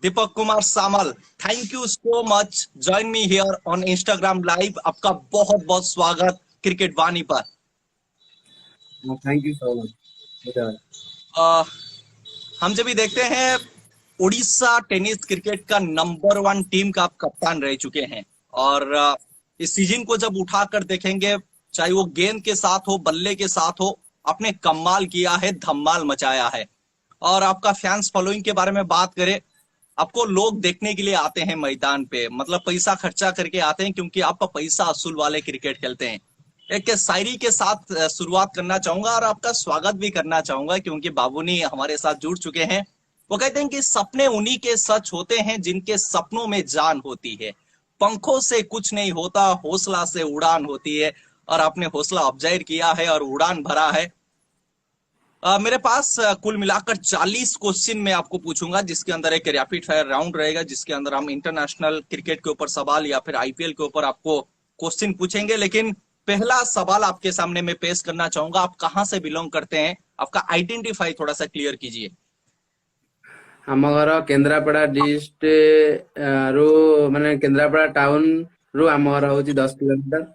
Deepak Kumar Samal, thank you so much join me here on Instagram live. आपका बहुत बहुत स्वागत क्रिकेट वाणी पर। Thank you so much. अ, हम जब भी देखते हैं, उड़ीसा टेनिस क्रिकेट का नंबर वन टीम का आप कप्तान रह चुके हैं। और इस सीजन को जब उठाकर देखेंगे, चाहे वो गेंद के साथ हो, बल्ले के साथ हो, आपने कमाल किया है, धमाल मचाया है। और आपका फैंस फॉलोइंग के बारे में बात करें, आपको लोग देखने के लिए आते हैं मैदान पे, मतलब पैसा खर्चा करके आते हैं, क्योंकि आप पैसा असूल वाले क्रिकेट खेलते हैं। एक शायरी के साथ शुरुआत करना चाहूंगा और आपका स्वागत भी करना चाहूंगा, क्योंकि बाबूनी हमारे साथ जुड़ चुके हैं। वो कहते हैं कि सपने उन्हीं के सच होते हैं जिनके सपनों में जान होती है। पंखों से कुछ नहीं होता, हौसला से उड़ान होती है। और आपने हौसला अफजाई किया है और उड़ान भरा है। मेरे पास कुल मिलाकर 40 क्वेश्चन मैं आपको पूछूंगा, जिसके अंदर एक रैपिड फायर राउंड रहेगा, जिसके अंदर हम इंटरनेशनल क्रिकेट के ऊपर सवाल या फिर आईपीएल के ऊपर आपको क्वेश्चन पूछेंगे। लेकिन पहला सवाल आपके सामने मैं पेश करना चाहूंगा, आप कहां से बिलोंग करते हैं, आपका आइडेंटिफाई थोड़ा सा क्लियर कीजिए। आम घर केन्द्रापड़ा डिस्ट्रिक्ट रु माने केन्द्रापड़ा टाउन रु आम घर हूँ 10 किलोमीटर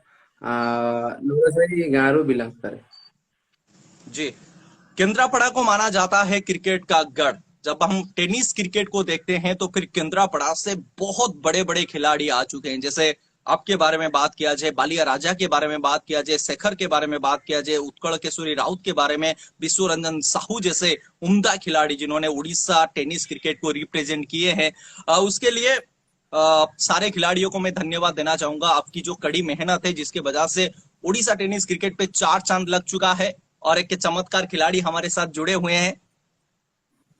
नुरसाई गाँव रु बिलोंग करे। जी, केंद्रापड़ा को माना जाता है क्रिकेट का गढ़। जब हम टेनिस क्रिकेट को देखते हैं तो फिर केंद्रापड़ा से बहुत बड़े बड़े खिलाड़ी आ चुके हैं। जैसे आपके बारे में बात किया जाए, बालिया राजा के बारे में बात किया जाए, शेखर के बारे में बात किया जाए, उत्कल केशरी राउत के बारे में, विश्व रंजन साहू जैसे उम्दा खिलाड़ी जिन्होंने उड़ीसा टेनिस क्रिकेट को रिप्रेजेंट किए हैं, उसके लिए सारे खिलाड़ियों को मैं धन्यवाद देना चाहूंगा। आपकी जो कड़ी मेहनत है, जिसके वजह से उड़ीसा टेनिस क्रिकेट पे 4 चांद लग चुका है और एक चमत्कार खिलाड़ी हमारे साथ जुड़े हुए हैं।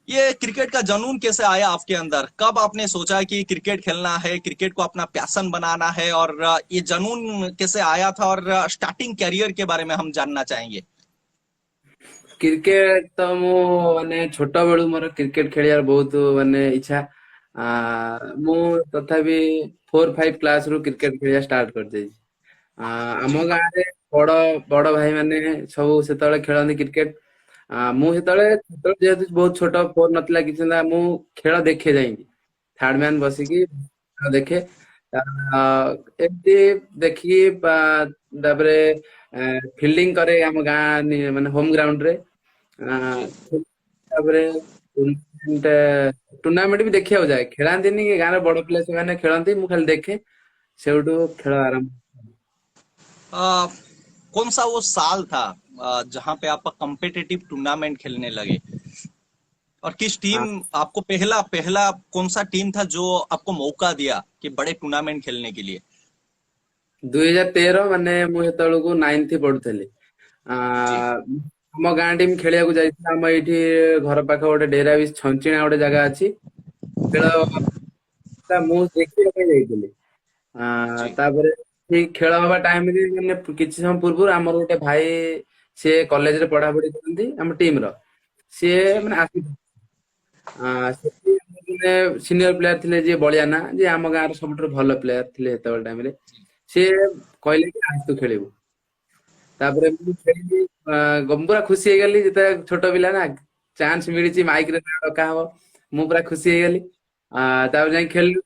ये क्रिकेट का जनून कैसे आया आपके अंदर? कब आपने सोचा कि क्रिकेट खेलना है, क्रिकेट को अपना पैशन बनाना है, और ये जनून कैसे आया था? और स्टार्टिंग कैरियर के बारे में हम जानना चाहेंगे। क्रिकेट तो मु माने छोट बेलू मोर क्रिकेट खेलियार बहुत माने इच्छा। मु तथापि 4-5 क्लास रु क्रिकेट खेलिया स्टार्ट कर देछि। आम जी गाँव रे बड़ बड़ भाई माने सब सेतବେଳେ खेलନ୍ତି क्रिकेट। मु सेतବେଳେ जेहेतु बहुत छोट फोन नथिला किछि ना, मु खेल देखे ଯାଇକି थर्ड मैन बसिकी देखे। एमती देखिकी तापरे फील्डिंग करे आम गाँ माने होम ग्राउंड रे। जी। तापरे टूर्नामेंट भी देखिବାକୁ ଯାଏ, ଖେଳାନ୍ତିନି କି ଗାଁରେ ବଡ ପିଲା ସେମାନେ ଖେଳନ୍ତି, ମୁଁ ଖାଲି ଦେଖେ। ସେଉଠୁ ଖେଳ ଆରମ୍ଭ। आ, कौन सा वो साल था जहां पे आप कॉम्पिटिटिव टूर्नामेंट खेलने लगे? और किस टीम आपको पहला पहला कौन सा टीम था जो आपको मौका दिया कि बड़े टूर्नामेंट खेलने के लिए? 2013 ମାନେ ମୁଁ ସେତେବେଳକୁ 9th ପଢୁଥିଲି। जी ଆମ ଗାଁ ଟିମ୍ ଖେଳିବାକୁ ଯାଇଥିଲା। ଆମ ଏଇଠି ଘର ପାଖ ଗୋଟେ ଡେରାବିଶ ଛଞ୍ଚିଣା ଗୋଟେ ଜାଗା ଅଛି। ଖେଳ ମୁଁ ଦେଖିବା ପାଇଁ ଯାଇଥିଲି। जी ତାପରେ ଠିକ ଖେଳ ହବା ଟାଇମରେ ମାନେ କିଛି ସମୟ ପୂର୍ବରୁ ଆମର ଗୋଟେ ଭାଇ, ସିଏ କଲେଜରେ ପଢାପଢି କରନ୍ତି ଆମ ଟିମ ର, ସିଏ जी ମାନେ ଆସିଥିଲେ। ସେଠି ମାନେ ସିନିୟର ପ୍ଲେୟାର ଥିଲେ ଯିଏ ବଳିଆନା, ଯିଏ ଆମ ଗାଁର ସବୁଠାରୁ ଭଲ ପ୍ଲେୟାର ଥିଲେ ସେତେବେଳେ ଟାଇମରେ। ସିଏ କହିଲେ କି ଆସ ତୁ ଖେଳିବୁ। ତାପରେ ମୁଁ ଖେଳିଲି। ପୁରା ଖୁସି ହେଇଗଲି, ଯେତେ ଛୋଟ ପିଲା ନା, ଚାନ୍ସ ମିଳିଛି ମାଇକ ରେ ନାଁ ଡକା ହବ। ମୁଁ ପୁରା ଖୁସି ହେଇଗଲି। ତାପରେ ଯାଇ ଖେଳିଲୁ।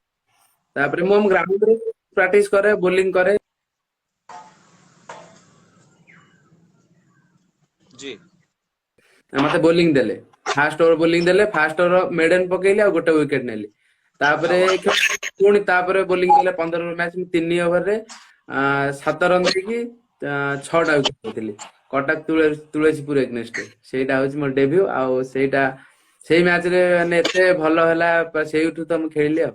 ତାପରେ ମୁଁ ଆମ ଗ୍ରାଉଣ୍ଡରେ ପ୍ରାକ୍ଟିସ କରେ, ବୋଲିଂ କରେ। जी ମତେ ବୋଲିଂ ଦେଲେ, ଫାଷ୍ଟ ଓଭର ବୋଲିଂ ଦେଲେ। ଫାଷ୍ଟ ଓଭର ମେଡେନ ପକେଇଲି ଆଉ ଗୋଟେ ୱିକେଟ ନେଲି। क्या ତାପରେ बात है। ପୁଣି ତାପରେ ବୋଲିଂ ଦେଲେ 15 ମ୍ୟାଚ, ମୁଁ 3 ଓଭରରେ 7 ରନ ଦେଇକି 6ଟା ୱିକେଟ ନେଇଥିଲି କଟକ ତୁଳସୀପୁର ଏଗନେଷ୍ଟ। ସେଇଟା ହଉଛି ମୋର ଡେବ୍ୟୁ। ଆଉ ସେଇଟା ସେଇ ମ୍ୟାଚରେ ମାନେ ଏତେ ଭଲ ହେଲା, ସେଇଠୁ ତ ମୁଁ ଖେଳିଲି ଆଉ।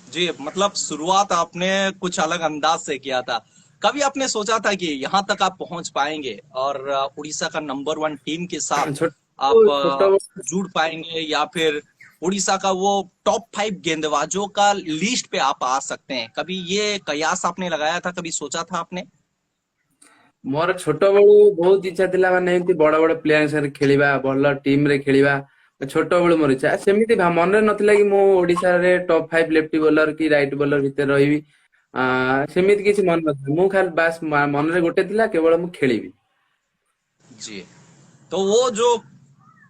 जी, मतलब शुरुआत आपने कुछ अलग अंदाज से किया था। कभी आपने सोचा था कि यहाँ तक आप पहुंच पाएंगे और उड़ीसा का नंबर वन टीम के साथ ଛୋଟ आप ଛୋଟ जुड़ पाएंगे, या फिर उड़ीसा का वो टॉप 5 गेंदबाजों का लिस्ट पे आप आ सकते हैं? कभी ये कयास आपने लगाया था, कभी सोचा था आपने? ମୋର ଛୋଟ ବେଳୁ ବହୁତ ଇଚ୍ଛା ଥିଲା, ମାନେ ଏମିତି ବଡ ବଡ ପ୍ଲେୟରଙ୍କ ସାଙ୍ଗରେ ଖେଳିବା, ଭଲ ଟିମ ରେ ଖେଳିବା। ଛୋଟ ବେଳୁ ମୋର ଇଚ୍ଛା। ସେମିତି ମନରେ ନଥିଲା କି ମୁଁ ଓଡିଶାରେ ଟପ 5 ଲେଫ୍ଟି ବୋଲର କି ରାଇଟ ବୋଲର ଭିତରେ ରହିବି। ସେମିତି କିଛି ମନ ନଥିଲା। ମୁଁ ଖାଲି ବାସ୍ ମନରେ ଗୋଟେ ଥିଲା, କେବଳ ମୁଁ ଖେଳିବି। जी। तो वो जो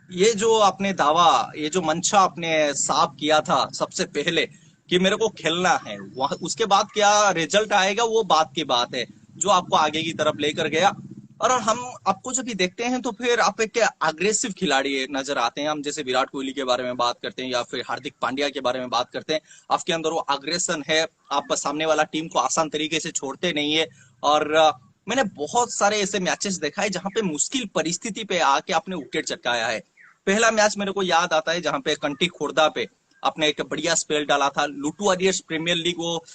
ये जो आपने दावा, ये जो मंशा आपने साफ किया था सबसे पहले कि मेरे को खेलना है, वह उसके बाद क्या रिजल्ट आएगा वो बात की बात है, जो आपको आगे की तरफ लेकर गया। और हम आपको जब भी देखते हैं तो फिर आप एक अग्रेसिव खिलाड़ी नजर आते हैं। हम जैसे विराट कोहली के बारे में बात करते हैं या फिर हार्दिक पांड्या के बारे में बात करते हैं, आपके अंदर वो अग्रेशन है, आप सामने वाला टीम को आसान तरीके से छोड़ते नहीं है। और मैंने बहुत सारे ऐसे मैचेस देखा है जहां पे मुश्किल परिस्थिति पे आके आपने विकेट चटकाया है। पहला मैच मेरे को याद आता है जहां पे कंटी खुर्दा पे आपने एक बढ़िया स्पेल डाला था। लुटू वॉरियर्स प्रीमियर लीग, वो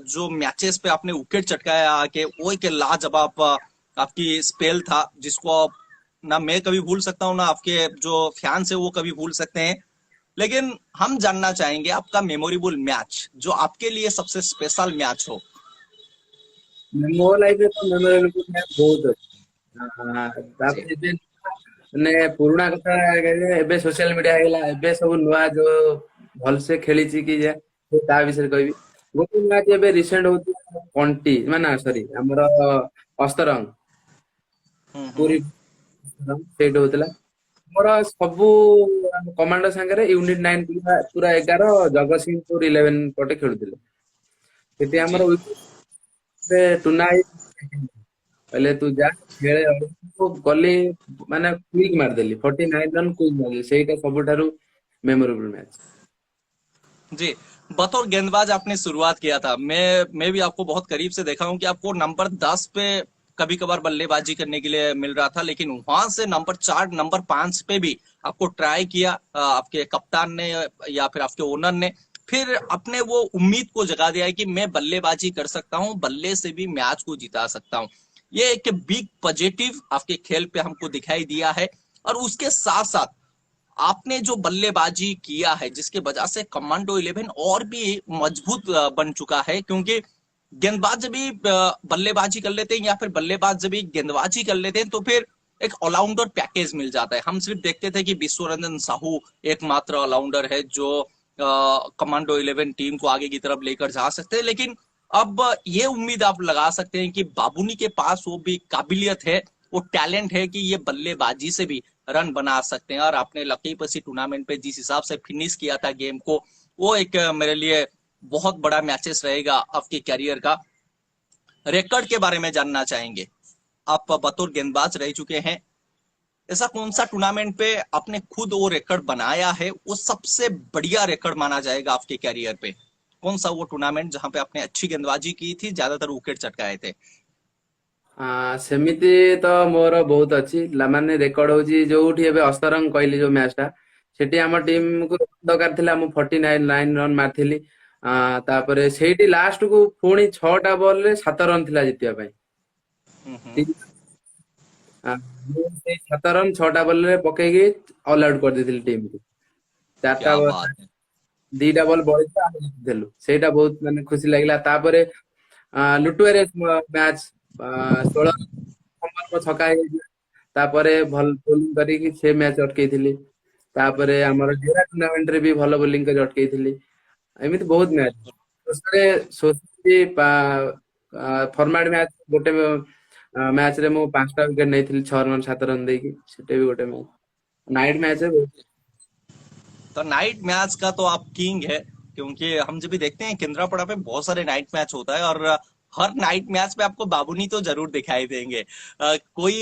जो मैचेस पे आपने विकेट चटकाया आके, वो एक लाजवाब आपकी स्पेल था, जिसको ना मैं कभी भूल सकता हूँ ना आपके जो फैंस है वो कभी भूल सकते हैं। लेकिन हम जानना चाहेंगे आपका मेमोरेबल मैच, जो आपके लिए सबसे स्पेशल मैच हो। ମୋ ଲାଇଫରେ ତ ମେମୋରେବଲ ମ୍ୟାଚ୍ ବହୁତ ଅଛି। जी। ତାପରେ ଏବେ ମାନେ ପୁରୁଣା କଥା କହିଲେ, ଏବେ ସୋସିଆଲ ମିଡିଆ ହେଇଗଲା, ଏବେ ସବୁ ନୂଆ ଯୋଉ ଭଲସେ ଖେଳିଛି କି ଯେ ତା ବିଷୟରେ କହିବି। ଗୋଟେ ମ୍ୟାଚ୍ ଏବେ ରିସେଣ୍ଟ ହଉଛି କଣ୍ଟି ମାନେ ସରି ଆମର ଅସ୍ତରଙ୍ଗ ପୁରୀ हम्म। ସେଇଠି ହଉଥିଲା। ଆମର ସବୁ କମାଣ୍ଡର ସାଙ୍ଗରେ ୟୁନିଟ 9 ପୁରା ପୁରା 11 ଜଗତସିଂହପୁର 11 ପଟେ ଖେଳୁଥିଲେ। ସେଠି ଆମର जी। ଟୁର୍ଣ୍ଣାମେଣ୍ଟ କହିଲେ ତୁ ଯା ଖେଳେ ଆଉ। ମୁଁ ଗଲି ମାନେ କ୍ୱିକ୍ ମାରିଦେଲି 49 ରନ୍ କ୍ୱିକ୍ ମାରିଦେଲି, ସେଇଟା ସବୁଠାରୁ मेमोरेबल मैच। जी। बतौर गेंदबाज आपने शुरुआत किया था, मैं भी आपको बहुत करीब से देखा हूं कि आपको नंबर 10 पे कभी कभार बल्लेबाजी करने के लिए मिल रहा था, लेकिन वहां से नंबर 4 नंबर 5 पे भी आपको ट्राई किया आपके कप्तान ने या फिर आपके ओनर ने। फिर अपने वो उम्मीद को जगा दिया है कि मैं बल्लेबाजी कर सकता हूं, बल्ले से भी मैच को जिता सकता हूं। ये एक बिग पॉजिटिव आपके खेल पे हमको दिखाई दिया है। और उसके साथ साथ आपने जो बल्लेबाजी किया है, जिसके वजह से कमांडो 11 और भी मजबूत बन चुका है, क्योंकि गेंदबाज जब भी बल्लेबाजी कर लेते हैं या फिर बल्लेबाज जब भी गेंदबाजी कर लेते हैं तो फिर एक ऑलराउंडर पैकेज मिल जाता है। हम सिर्फ देखते थे कि विश्वरंजन साहू एकमात्र ऑलराउंडर है जो कमांडो 11 टीम को आगे की तरफ लेकर जा सकते हैं, लेकिन अब ये उम्मीद आप लगा सकते हैं कि बाबूनी के पास वो भी काबिलियत है, वो टैलेंट है कि ये बल्लेबाजी से भी रन बना सकते हैं। और आपने लकी पसी टूर्नामेंट पे जिस हिसाब से फिनिश किया था गेम को, वो एक मेरे लिए बहुत बड़ा मैचेस रहेगा आपके कैरियर का। रिकॉर्ड के बारे में जानना चाहेंगे, आप बतौर गेंदबाज रह चुके हैं, ऐसा कौन सा टूर्नामेंट पे आपने खुद वो रिकॉर्ड बनाया है, वो सबसे बढ़िया रिकॉर्ड माना जाएगा आपके कैरियर पे? कौन सा वो टूर्नामेंट जहां पे आपने अच्छी गेंदबाजी की थी, ज्यादातर विकेट चटकाए थे? ସେମିତି ତ ମୋର ବହୁତ ଅଛି ମାନେ ରେକର୍ଡ ହଉଛି ଯୋଉଠି ଏବେ ଅସ୍ତରଙ୍ଗ କହିଲି ଯୋଉ ମ୍ୟାଚ ଟା, ସେଠି ଆମ ଟିମ କୁ ଦରକାର ଥିଲା, ମୁଁ 49 ରନ୍ ମାରିଥିଲି। ତାପରେ ସେଇଠି ଲାଷ୍ଟ କୁ ପୁଣି 6ଟା ବଲ ରେ 7 ରନ୍ ଥିଲା ଜିତିବା ପାଇଁ। हम्म। ମୁଁ ସେଇ 7 ରନ୍ 6ଟା ବଲ ରେ ପକେଇକି ଅଲ ଆଉଟ କରିଦେଇଥିଲି ଟିମ କୁ। ଚାରିଟା क्या बात है। ଦିଟା ବଲ ବଳିଥିଲା ଆମେ ଜିତିଥିଲୁ, ସେଇଟା ବହୁତ ମାନେ ଖୁସି ଲାଗିଲା। ତାପରେ ଲୁଟୁଆରେ ମ୍ୟାଚ 16 ନମ୍ବର ଛକା ହେଇଯାଇଥିଲା, ତାପରେ ଭଲ ବୋଲିଂ କରିକି ସେ ମ୍ୟାଚ ଅଟକେଇଥିଲି। ତାପରେ ଆମର ଜେରା ଟୁର୍ଣ୍ଣାମେଣ୍ଟ ରେ ବି ଭଲ ବୋଲିଂ କରି ଅଟକେଇଥିଲି। ଏମିତି ବହୁତ ମ୍ୟାଚ ଫର୍ମାଟ ମ୍ୟାଚ, ଗୋଟେ ମ୍ୟାଚ ରେ ମୁଁ 5ଟା ୱିକେଟ ନେଇଥିଲି 6 ରନ୍ 7 ରନ୍ ଦେଇକି, ସେଟା ବି ଗୋଟେ ମ୍ୟାଚ। ନାଇଟ ମ୍ୟାଚ तो नाइट मैच का तो आप किंग है, क्योंकि हम जब भी देखते हैं केंद्रापड़ा पे बहुत सारे नाइट मैच होता है, और हर नाइट मैच पे आपको बाबूनी तो जरूर दिखाई देंगे। कोई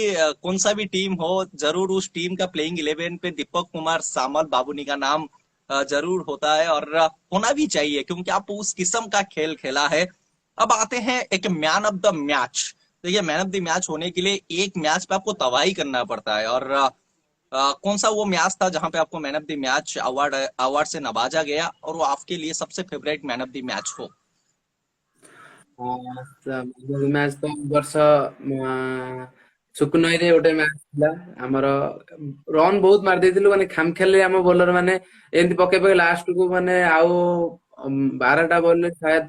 कौन सा भी टीम हो, जरूर उस टीम का प्लेइंग 11 पे दीपक कुमार सामल बाबूनी का नाम जरूर होता है, और होना भी चाहिए क्योंकि आप उस किस्म का खेल खेला है। अब आते हैं एक मैन ऑफ द मैच। देखिए, मैन ऑफ द मैच होने के लिए एक मैच पे आपको तबाही करना पड़ता है, और कौन सा वो मैच था जहां पे आपको man of the match award award से नवाजा गया, और वो आपके लिए सबसे favourite man of the match हो? ମ୍ୟାଚ ତ ଏ ବର୍ଷ ସୁକୁନଇରେ ଗୋଟେ ମ୍ୟାଚ ଥିଲା ଆମର। ରନ୍ ବହୁତ ମାରି ଦେଇଥିଲୁ, ମାନେ ଖାମଖିଆଲି ଆମ ବୋଲର ମାନେ ଏମିତି ପକେଇ ପକେଇ ଲାଷ୍ଟ କୁ ମାନେ ଆଉ 12ଟା ବଲରେ ସାୟଦ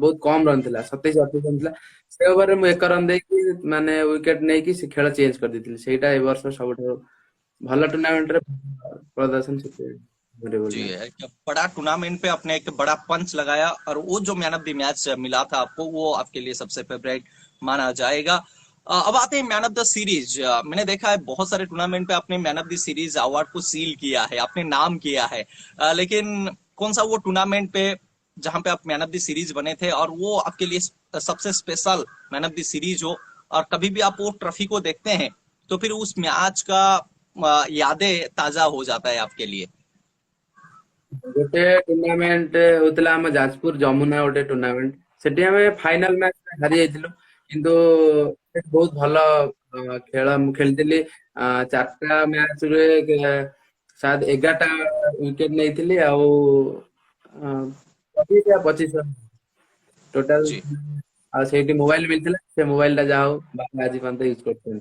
ବହୁତ କମ ରନ୍ ଥିଲା, 27-28 ରନ୍ ଥିଲା। ସେ ଓଭରରେ ମୁଁ 1 ରନ୍ ଦେଇକି ମାନେ ୱିକେଟ ନେଇକି ସେ ଖେଳ ଚେଞ୍ଜ କରିଦେଇଥିଲି। ସେଇଟା ଏ ବର୍ଷ ସବୁଠାରୁ ଭଲ ଟୁର୍ଣ୍ଣାମେଣ୍ଟରେ ପ୍ରଦର୍ଶନ जी, ମ୍ୟାଚ। एक बड़ा टूर्नामेंट पे आपने एक बड़ा पंच लगाया, और वो जो मैन ऑफ द मैच मिला था आपको, वो आपके लिए सबसे फेवरेट माना जाएगा। अब आते हैं मैन ऑफ द सीरीज। मैंने देखा है बहुत सारे टूर्नामेंट पे आपने man of the series award को सील किया है, आपने नाम किया है। लेकिन कौन सा वो टूर्नामेंट पे जहां पे आप मैन ऑफ द सीरीज बने थे और वो आपके लिए सबसे special man of the series हो, और कभी भी आप वो ट्रॉफी को देखते हैं तो फिर उस मैच का यादें ताजा हो जाता है आपके लिए। गोटे टूर्नामेंट होता आम जाजपुर जमुना गोटे टूर्नामेंट सेठी आम फाइनाल मैच हारी जाइलु किंतु बहुत भल खेल मु खेली। चार्टा मैच रे शायद 11टा विकेट नहीं आउ 25 टोटाल जी, आ सेठी मोबाइल मिलता से मोबाइल टा जाओ बाकी आज पर्यंत यूज करते।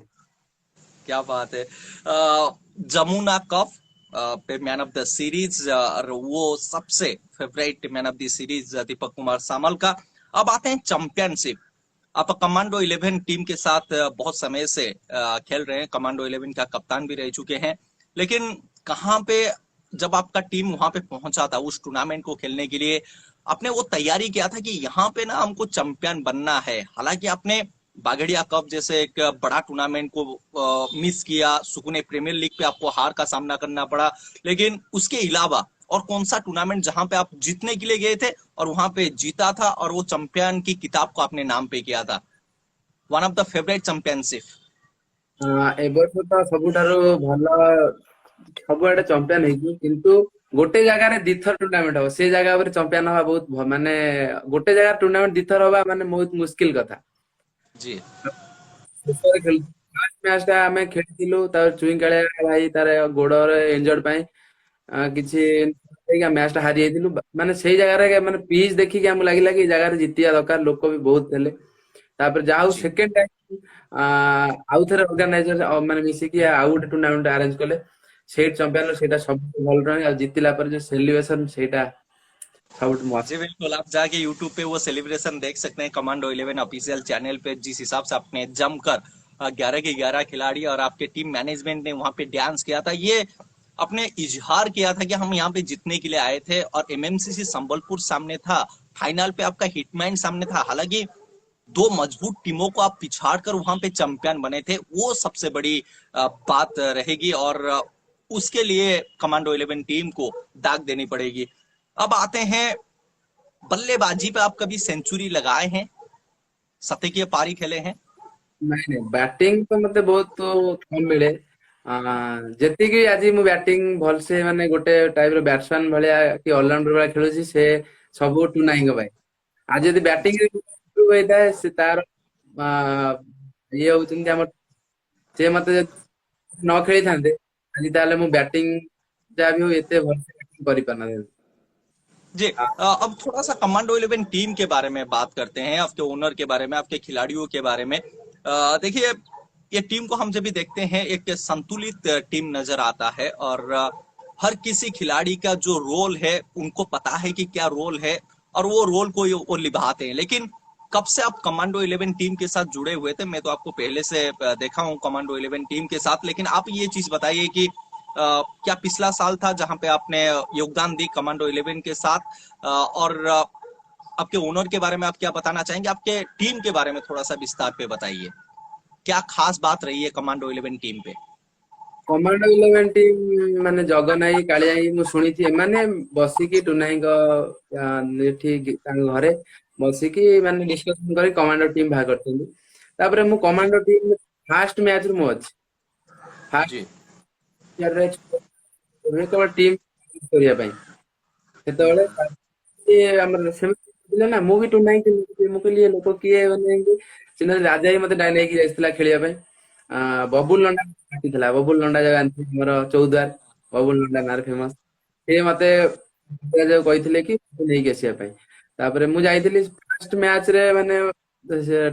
क्या बात है। जमुना कप पे मैन ऑफ द सीरीज, और वो सबसे favourite man of the series Deepak Kumar Samal का। अब आते हैं चैंपियनशिप। आप कमांडो 11 टीम के साथ बहुत समय से खेल रहे हैं, कमांडो 11 का कप्तान भी रह चुके हैं। लेकिन कहाँ पे जब आपका टीम वहां पे पहुंचा था उस टूर्नामेंट को खेलने के लिए, आपने वो तैयारी किया था कि यहाँ पे ना हमको चैंपियन बनना है। हालांकि आपने बागड़िया कप जैसे एक बड़ा टूर्नामेंट को मिस किया, सुकून प्रीमियर लीग पे आपको हार का सामना करना पड़ा, लेकिन उसके अलावा और कौन सा टूर्नामेंट जहां पे आप जीतने के लिए गए थे और वहां पे जीता था और वो चैंपियन की किताब को आपने नाम पे किया था, one of the favourite championship? ए वर्ष तो सबुठारु भल सबुआडे चंपियन ହେଇଛି କିନ୍ତୁ ଗୋଟେ ଜାଗାରେ ଦିଥର ଟୁର୍ଣ୍ଣାମେଣ୍ଟ ହବ ସେ ଜାଗା ଉପରେ ଚମ୍ପିୟନ ହବା ବହୁତ ମାନେ ଗୋଟେ ଜାଗାରେ ଟୁର୍ଣ୍ଣାମେଣ୍ଟ ଦିଥର ହବା ମାନେ ବହୁତ ମୁସ୍କିଲ କଥା। जी, ଶେଷରେ ଖେଳ ଫାର୍ଷ୍ଟ ମ୍ୟାଚ ଟା ଆମେ ଖେଳିଥିଲୁ ତାର ଚୁଇଁ କାଳିଆ ଭାଇ ତାର ଗୋଡରେ ଇଞ୍ଜର୍ଡ ପାଇଁ କିଛି ମ୍ୟାଚ ଟା ହାରି ଯାଇଥିଲୁ ମାନେ ସେଇ ଜାଗାରେ ମାନେ ପିଚ୍ ଦେଖିକି ଆମକୁ ଲାଗିଲା କି ଏଇ ଜାଗାରେ ଜିତିବା ଦରକାର ଲୋକ ବି ବହୁତ ଥିଲେ। ତାପରେ ଯାହା ହଉ जी, ସେକେଣ୍ଡ ଟାଇମ୍ ଆଉ ଥରେ ଅର୍ଗାନାଇଜର ମାନେ ମିଶିକି ଆଉ ଗୋଟେ ଟୁର୍ଣ୍ଣାମେଣ୍ଟ ଆରେଞ୍ଜ କଲେ ସେଇଠି ଚମ୍ପିୟନ ସେଇଟା ସବୁଠୁ ଭଲ ରହେ ଆଉ ଜିତିଲା ପରେ ଯୋଉ ସେଲିବ୍ରେସନ ସେଇଟା ସବୁଠୁ जी ମସ୍ତ। बिल्कुल। आप जाके यूट्यूब पे वो सेलिब्रेशन देख सकते हैं कमांडो 11 ऑफिशियल चैनल पे, जिस हिसाब से आपने जमकर 11 के 11 खिलाड़ी और आपके टीम मैनेजमेंट ने वहां पे डांस किया था, ये अपने इजहार किया था कि हम यहाँ पे जीतने के लिए आए थे। और एमएमसीसी संबलपुर सामने था, फाइनल पे आपका हिटमैन सामने था। हालांकि दो मजबूत टीमों को आप पिछाड़ कर वहां पे चैंपियन बने थे, वो सबसे बड़ी बात रहेगी। और उसके लिए कमांडो 11 टीम को दाग देनी पड़ेगी। अब आते हैं बल्लेबाजी पे। आप कभी सेंचुरी लगाए हैं, शतकीय पारी खेले हैं? ନାଇଁ ନାଇଁ ବ୍ୟାଟିଂ ତ ମତେ ବହୁତ କମ ମିଳେ। ଯେତିକି ଆଜି ମୁଁ ବ୍ୟାଟିଂ ଭଲସେ ମାନେ ଗୋଟେ ଟାଇପ ର ବ୍ୟାଟ୍ସମ୍ୟାନ ଭଳିଆ କି ଅଲରାଉଣ୍ଡର ଭଳିଆ ଖେଳୁଛି ସେ ସବୁ ଟୁର୍ଣ୍ଣାମେଣ୍ଟ ପାଇଁ। ଆଜି ଯଦି ବ୍ୟାଟିଂ ରେ improve ହେଇଥାଏ ସେ ତାର ଆ, ଇଏ ହଉଛନ୍ତି ଆମର ସେ ମତେ ଯଦି ନ ଖେଳିଥାନ୍ତେ ଆଜି ତାହେଲେ ମୁଁ ବ୍ୟାଟିଂ ଯାହା ବି ହଉ एते ଭଲସେ ବ୍ୟାଟିଂ କରିପାରିनथाନ୍ତି। जी, अब थोड़ा सा कमांडो 11 टीम के बारे में बात करते हैं, आपके ओनर के बारे में, आपके खिलाड़ियों के बारे में। देखिए, ये टीम को हम जब भी देखते हैं एक संतुलित टीम नजर आता है। और हर किसी खिलाड़ी का जो रोल है उनको पता है कि क्या रोल है, और वो रोल को वो निभाते हैं। लेकिन कब से आप कमांडो 11 टीम के साथ जुड़े हुए थे? मैं तो आपको पहले से देखा हूं कमांडो 11 टीम के साथ, लेकिन आप ये चीज बताइए कि क्या पिछला साल था जहां पे आपने योगदान दी कमांडो 11 के साथ? और आपके ओनर के बारे में आप क्या बताना चाहेंगे? आपके टीम के बारे में थोड़ा सा विस्तार पे बताइए, क्या खास बात रही है कमांडो 11 टीम पे? କମାଣ୍ଡୋ ଇଲେଭେନ ଟିମ୍ ମାନେ ଜଗନ ଭାଇ କାଳିଆ ଭାଇ ମୁଁ ଶୁଣିଛି ଏମାନେ ବସିକି ଟୁନା ଭାଇଙ୍କ ଏଠି ତାଙ୍କ ଘରେ ବସିକି ମାନେ ଡିସ୍କସନ କରି କମାଣ୍ଡୋ ଟିମ୍ ବାହାର କରିଛନ୍ତି। ତାପରେ ମୁଁ କମାଣ୍ଡୋ ଟିମ୍ ଫାଷ୍ଟ ମ୍ୟାଚ୍ ରୁ ମୁଁ ଅଛି ଫାଷ୍ଟ जी, ଇୟରରେ କେବଳ ଟିମ୍ କରିବା ପାଇଁ ସେତେବେଳେ ସିଏ ଆମର ସେମିତି ଥିଲେ ନା ମୁଁ ବି ଟୁର୍ଣ୍ଣାମେଣ୍ଟ ଖେଳିଥିଲି। ମୁଁ କହିଲି ଏ ଲୋକ କିଏ ମାନେ ଏମିତି ସିନା ରାଜା ଭାଇ ମତେ ନେଇକି ଯାଇଥିଲା ଖେଳିବା ପାଇଁ। ବବୁଲ ନଣ୍ଡା ଆସିଥିଲା ବବୁଲ ନଣ୍ଡା ଯୋଉ ଜାଣିଥିବେ ଆମର ଚୌଦ୍ୱାର ବବୁଲ ନଣ୍ଡା ନାଁରେ ଫେମସ। ସେ ମତେ ଯୋଉ କହିଥିଲେ କି ମତେ ନେଇକି ଆସିବା ପାଇଁ। ତାପରେ ମୁଁ ଯାଇଥିଲି ଫାଷ୍ଟ ମ୍ୟାଚ୍ ରେ ମାନେ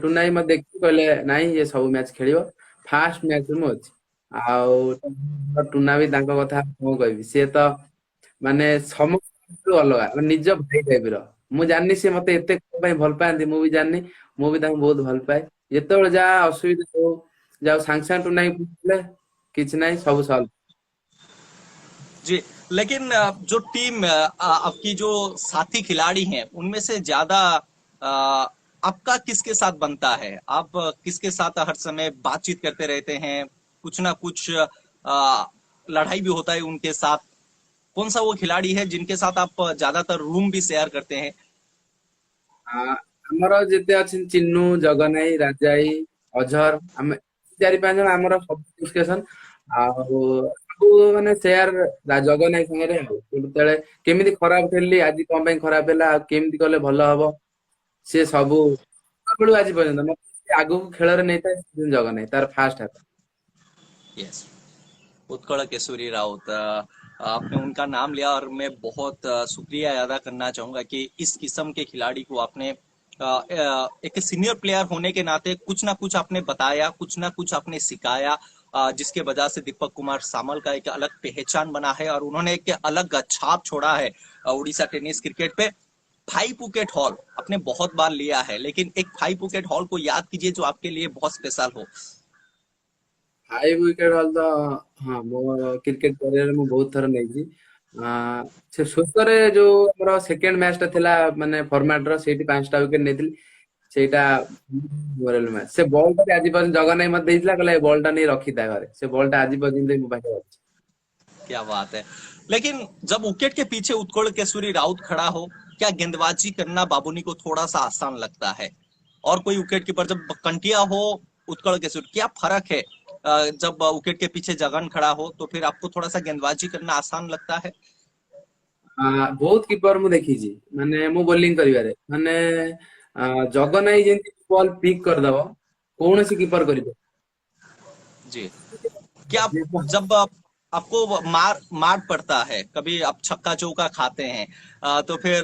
ଟୁର୍ଣ୍ଣାମେଣ୍ଟ ମତେ ଦେଖିକି କହିଲେ ନାଇଁ ଇଏ ସବୁ ମ୍ୟାଚ୍ ଖେଳିବ ଫାଷ୍ଟ ମ୍ୟାଚ୍ ରେ ମୁଁ ଅଛି। ଆଉ ଟୁନା ବି ତାଙ୍କ କଥା କଣ କହିବି ସିଏ ତ ମାନେ ସମସ୍ତଠୁ ଅଲଗା ମାନେ ନିଜ ଭାଇ ଟାଇପ ର। ମୁଁ ଜାଣିନି ସେ ମତେ ଏତେ କଣ ପାଇଁ ଭଲ ପାଆନ୍ତି ମୁଁ ବି ଜାଣିନି। ମୁଁ ବି ତାଙ୍କୁ ବହୁତ ଭଲ ପାଏ। ଯେତେବେଳେ ଯାହା ଅସୁବିଧା ହଉ ଯାଉ ସାଙ୍ଗେ सागे ଟୁର୍ଣ୍ଣାମେଣ୍ଟ ପହଞ୍ଚିଲେ କିଛି ନାହିଁ ସବୁ ସଲ୍ଭ। जी। लेकिन जो टीम आपकी जो साथी खिलाड़ी हैं उनमें से ज्यादा आपका किसके साथ बनता है? आप किसके साथ हर समय बातचीत करते रहते हैं? कुछ ना कुछ लड़ाई भी होता है उनके साथ। कौन सा वो खिलाड़ी है जिनके साथ आप ज्यादातर रूम भी शेयर करते हैं? ଆମର ଯେତେ ଅଛନ୍ତି ଚିନୁ, ଜଗନାଇ, ରାଜାଇ, ଅଝର, ଆମେ 4-5 ଜଣ ଆମର ସବୁ ଡିସ୍କସନ ଆଉ ସବୁ ମାନେ ସେୟାର ଜଗନାଇ ସାଙ୍ଗରେ ଆଉ କେତେବେଳେ କେମିତି ଖରାପ ଖେଳିଲି, ଆଜି କଣ ପାଇଁ ଖରାପ ହେଲା, ଆଉ କେମିତି କଲେ ଭଲ ହବ, ସେ ସବୁ ବେଳୁ ଆଜି ପର୍ଯ୍ୟନ୍ତ ମତେ ସେ ଆଗକୁ ଖେଳରେ ନେଇଥାଏ ଜଗନାଇ ତାର ଫାଷ୍ଟ ହାତ। यस, उत्कल केसरी राउत, आपने उनका नाम लिया और मैं बहुत शुक्रिया अदा करना चाहूंगा कि इस किस्म के खिलाड़ी को आपने एक सीनियर प्लेयर होने के नाते कुछ ना कुछ आपने बताया, कुछ ना कुछ आपने सिखाया, जिसके वजह से दीपक कुमार सामल का एक अलग पहचान बना है और उन्होंने एक अलग छाप छोड़ा है उड़ीसा टेनिस क्रिकेट पे। 5 विकेट हॉल आपने बहुत बार लिया है, लेकिन एक 5 विकेट हॉल को याद कीजिए जो आपके लिए बहुत स्पेशल हो। 5 ୱିକେଟ ହଲ ତ ହଁ ମୋ କ୍ରିକେଟ କ୍ୟାରିୟରରେ ମୁଁ ବହୁତ ଥର ନେଇଛି। ସେ ଶେଷରେ ଯୋଉ ଆମର ସେକେଣ୍ଡ ମ୍ୟାଚ ଟା ଥିଲା ମାନେ ଫର୍ମାଟ ର ସେଇଠି 5ଟା ୱିକେଟ ନେଇଥିଲି। ସେଇଟା memorable match। ସେ ବଲ୍ ଟା ବି ଆଜି ପର୍ଯ୍ୟନ୍ତ ଜଗନ୍ନାଥ ମତେ ଦେଇଥିଲା, କହିଲା ଏ ବଲ୍ ଟା ନେଇ ରଖିଥା ଘରେ। ସେ ବଲ୍ ଟା ଆଜି ପର୍ଯ୍ୟନ୍ତ ମୋ ପାଖରେ ଅଛି। क्या बात है। लेकिन जब विकेट के पीछे उत्कल केसरी राउत खड़ा हो, क्या गेंदबाजी करना बाबूनी को थोड़ा सा आसान लगता है? और कोई विकेट कीपर जब कंटिया हो, उत्कल केसरी, क्या फर्क है? जब विकेट के पीछे जगन खड़ा हो तो फिर आपको थोड़ा सा गेंदबाजी करना आसान लगता है? ବହୁତ କିପର ମୁଁ ଦେଖିଛି, ମାନେ ମୁଁ ବୋଲିଂ କରିବାରେ ମାନେ ଜଗନ୍ନାଥ ଯେମିତି ବଲ୍ ପିକ୍ କରିଦବ କୌଣସି କିପର କରିବ। जी। क्या जब आपको मार मार पड़ता है, कभी आप छक्का चौका खाते हैं, तो फिर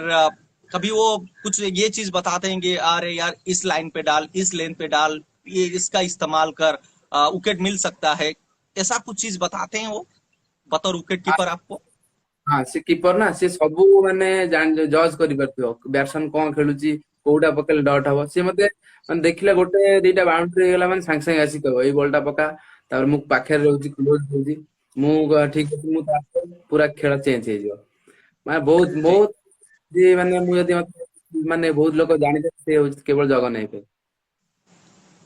कभी वो कुछ ये चीज बताते हैं कि अरे यार इस लाइन पे डाल, इस लेन पे डाल, ये इसका इस्तेमाल कर, विकेट मिल सकता है, ऐसा कुछ चीज बताते हैं वो बतौर विकेट कीपर आपको? ହଁ ସେ କିପର ନା, ସେ ସବୁ ମାନେ ଜଜ କରିପାରୁଥିବ ବ୍ୟାଟ୍ସମ୍ୟାନ କଣ ଖେଳୁଛି, କୋଉଟା ପକେଇଲେ ଡଟ୍ ହବ। ସିଏ ମତେ ମାନେ ଦେଖିଲେ ଗୋଟେ ଦିଟା ବାଉଣ୍ଡ୍ରି ହେଇଗଲା ମାନେ ସାଙ୍ଗେ ସାଙ୍ଗେ ଆସି କହିବ ଏଇ ବଲ୍ ଟା ପକା। ତାପରେ ମୁଁ ପାଖରେ ରହୁଛି, କ୍ଲୋଜ ରହୁଛି, ମୁଁ ଠିକ ଅଛି, ମୁଁ ତାପରେ ପୁରା ଖେଳ ଚେଞ୍ଜ ହେଇଯିବ। ମାନେ ବହୁତ जी, ବହୁତ ମାନେ ମୁଁ ଯଦି ମତେ ମାନେ ବହୁତ ଲୋକ ଜାଣିବେ ସେ ହଉଛି କେବଳ ଜଗନ୍ନାଥ ପାଇଁ।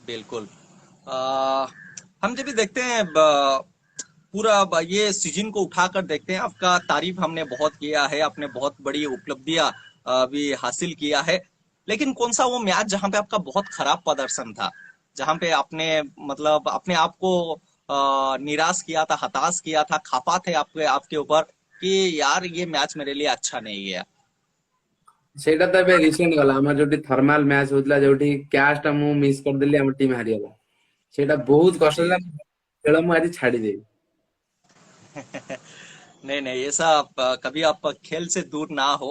बिल्कुल। आ, हम जब भी देखते हैं पूरा ये सीजन को उठाकर देखते हैं, आपका तारीफ हमने बहुत किया है, आपने बहुत बड़ी उपलब्धियां भी हासिल किया है। लेकिन कौन सा वो मैच जहां पे आपका बहुत खराब प्रदर्शन था, जहां पे आपने मतलब अपने आप को निराश किया था, हताश किया था, खफा थे आपके आपके ऊपर कि यार ये मैच मेरे लिए अच्छा नहीं गया? ସେଇଟା ତ ଏବେ ରିସେଣ୍ଟ ଗଲା ଆମର ଯୋଉଠି ଥର୍ମାଲ ମ୍ୟାଚ ହଉଥିଲା, ଯୋଉଠି କ୍ୟାଚ ଟା ମୁଁ ମିସ୍ କରିଦେଲି, ଆମ ଟିମ ହାରିଗଲା। ସେଇଟା ବହୁତ କଷ୍ଟ जी। ହେଲା। ଖେଳ ମୁଁ ଆଜି ଛାଡିଦେବି। नहीं नहीं, ऐसा कभी आप खेल से दूर ना हो।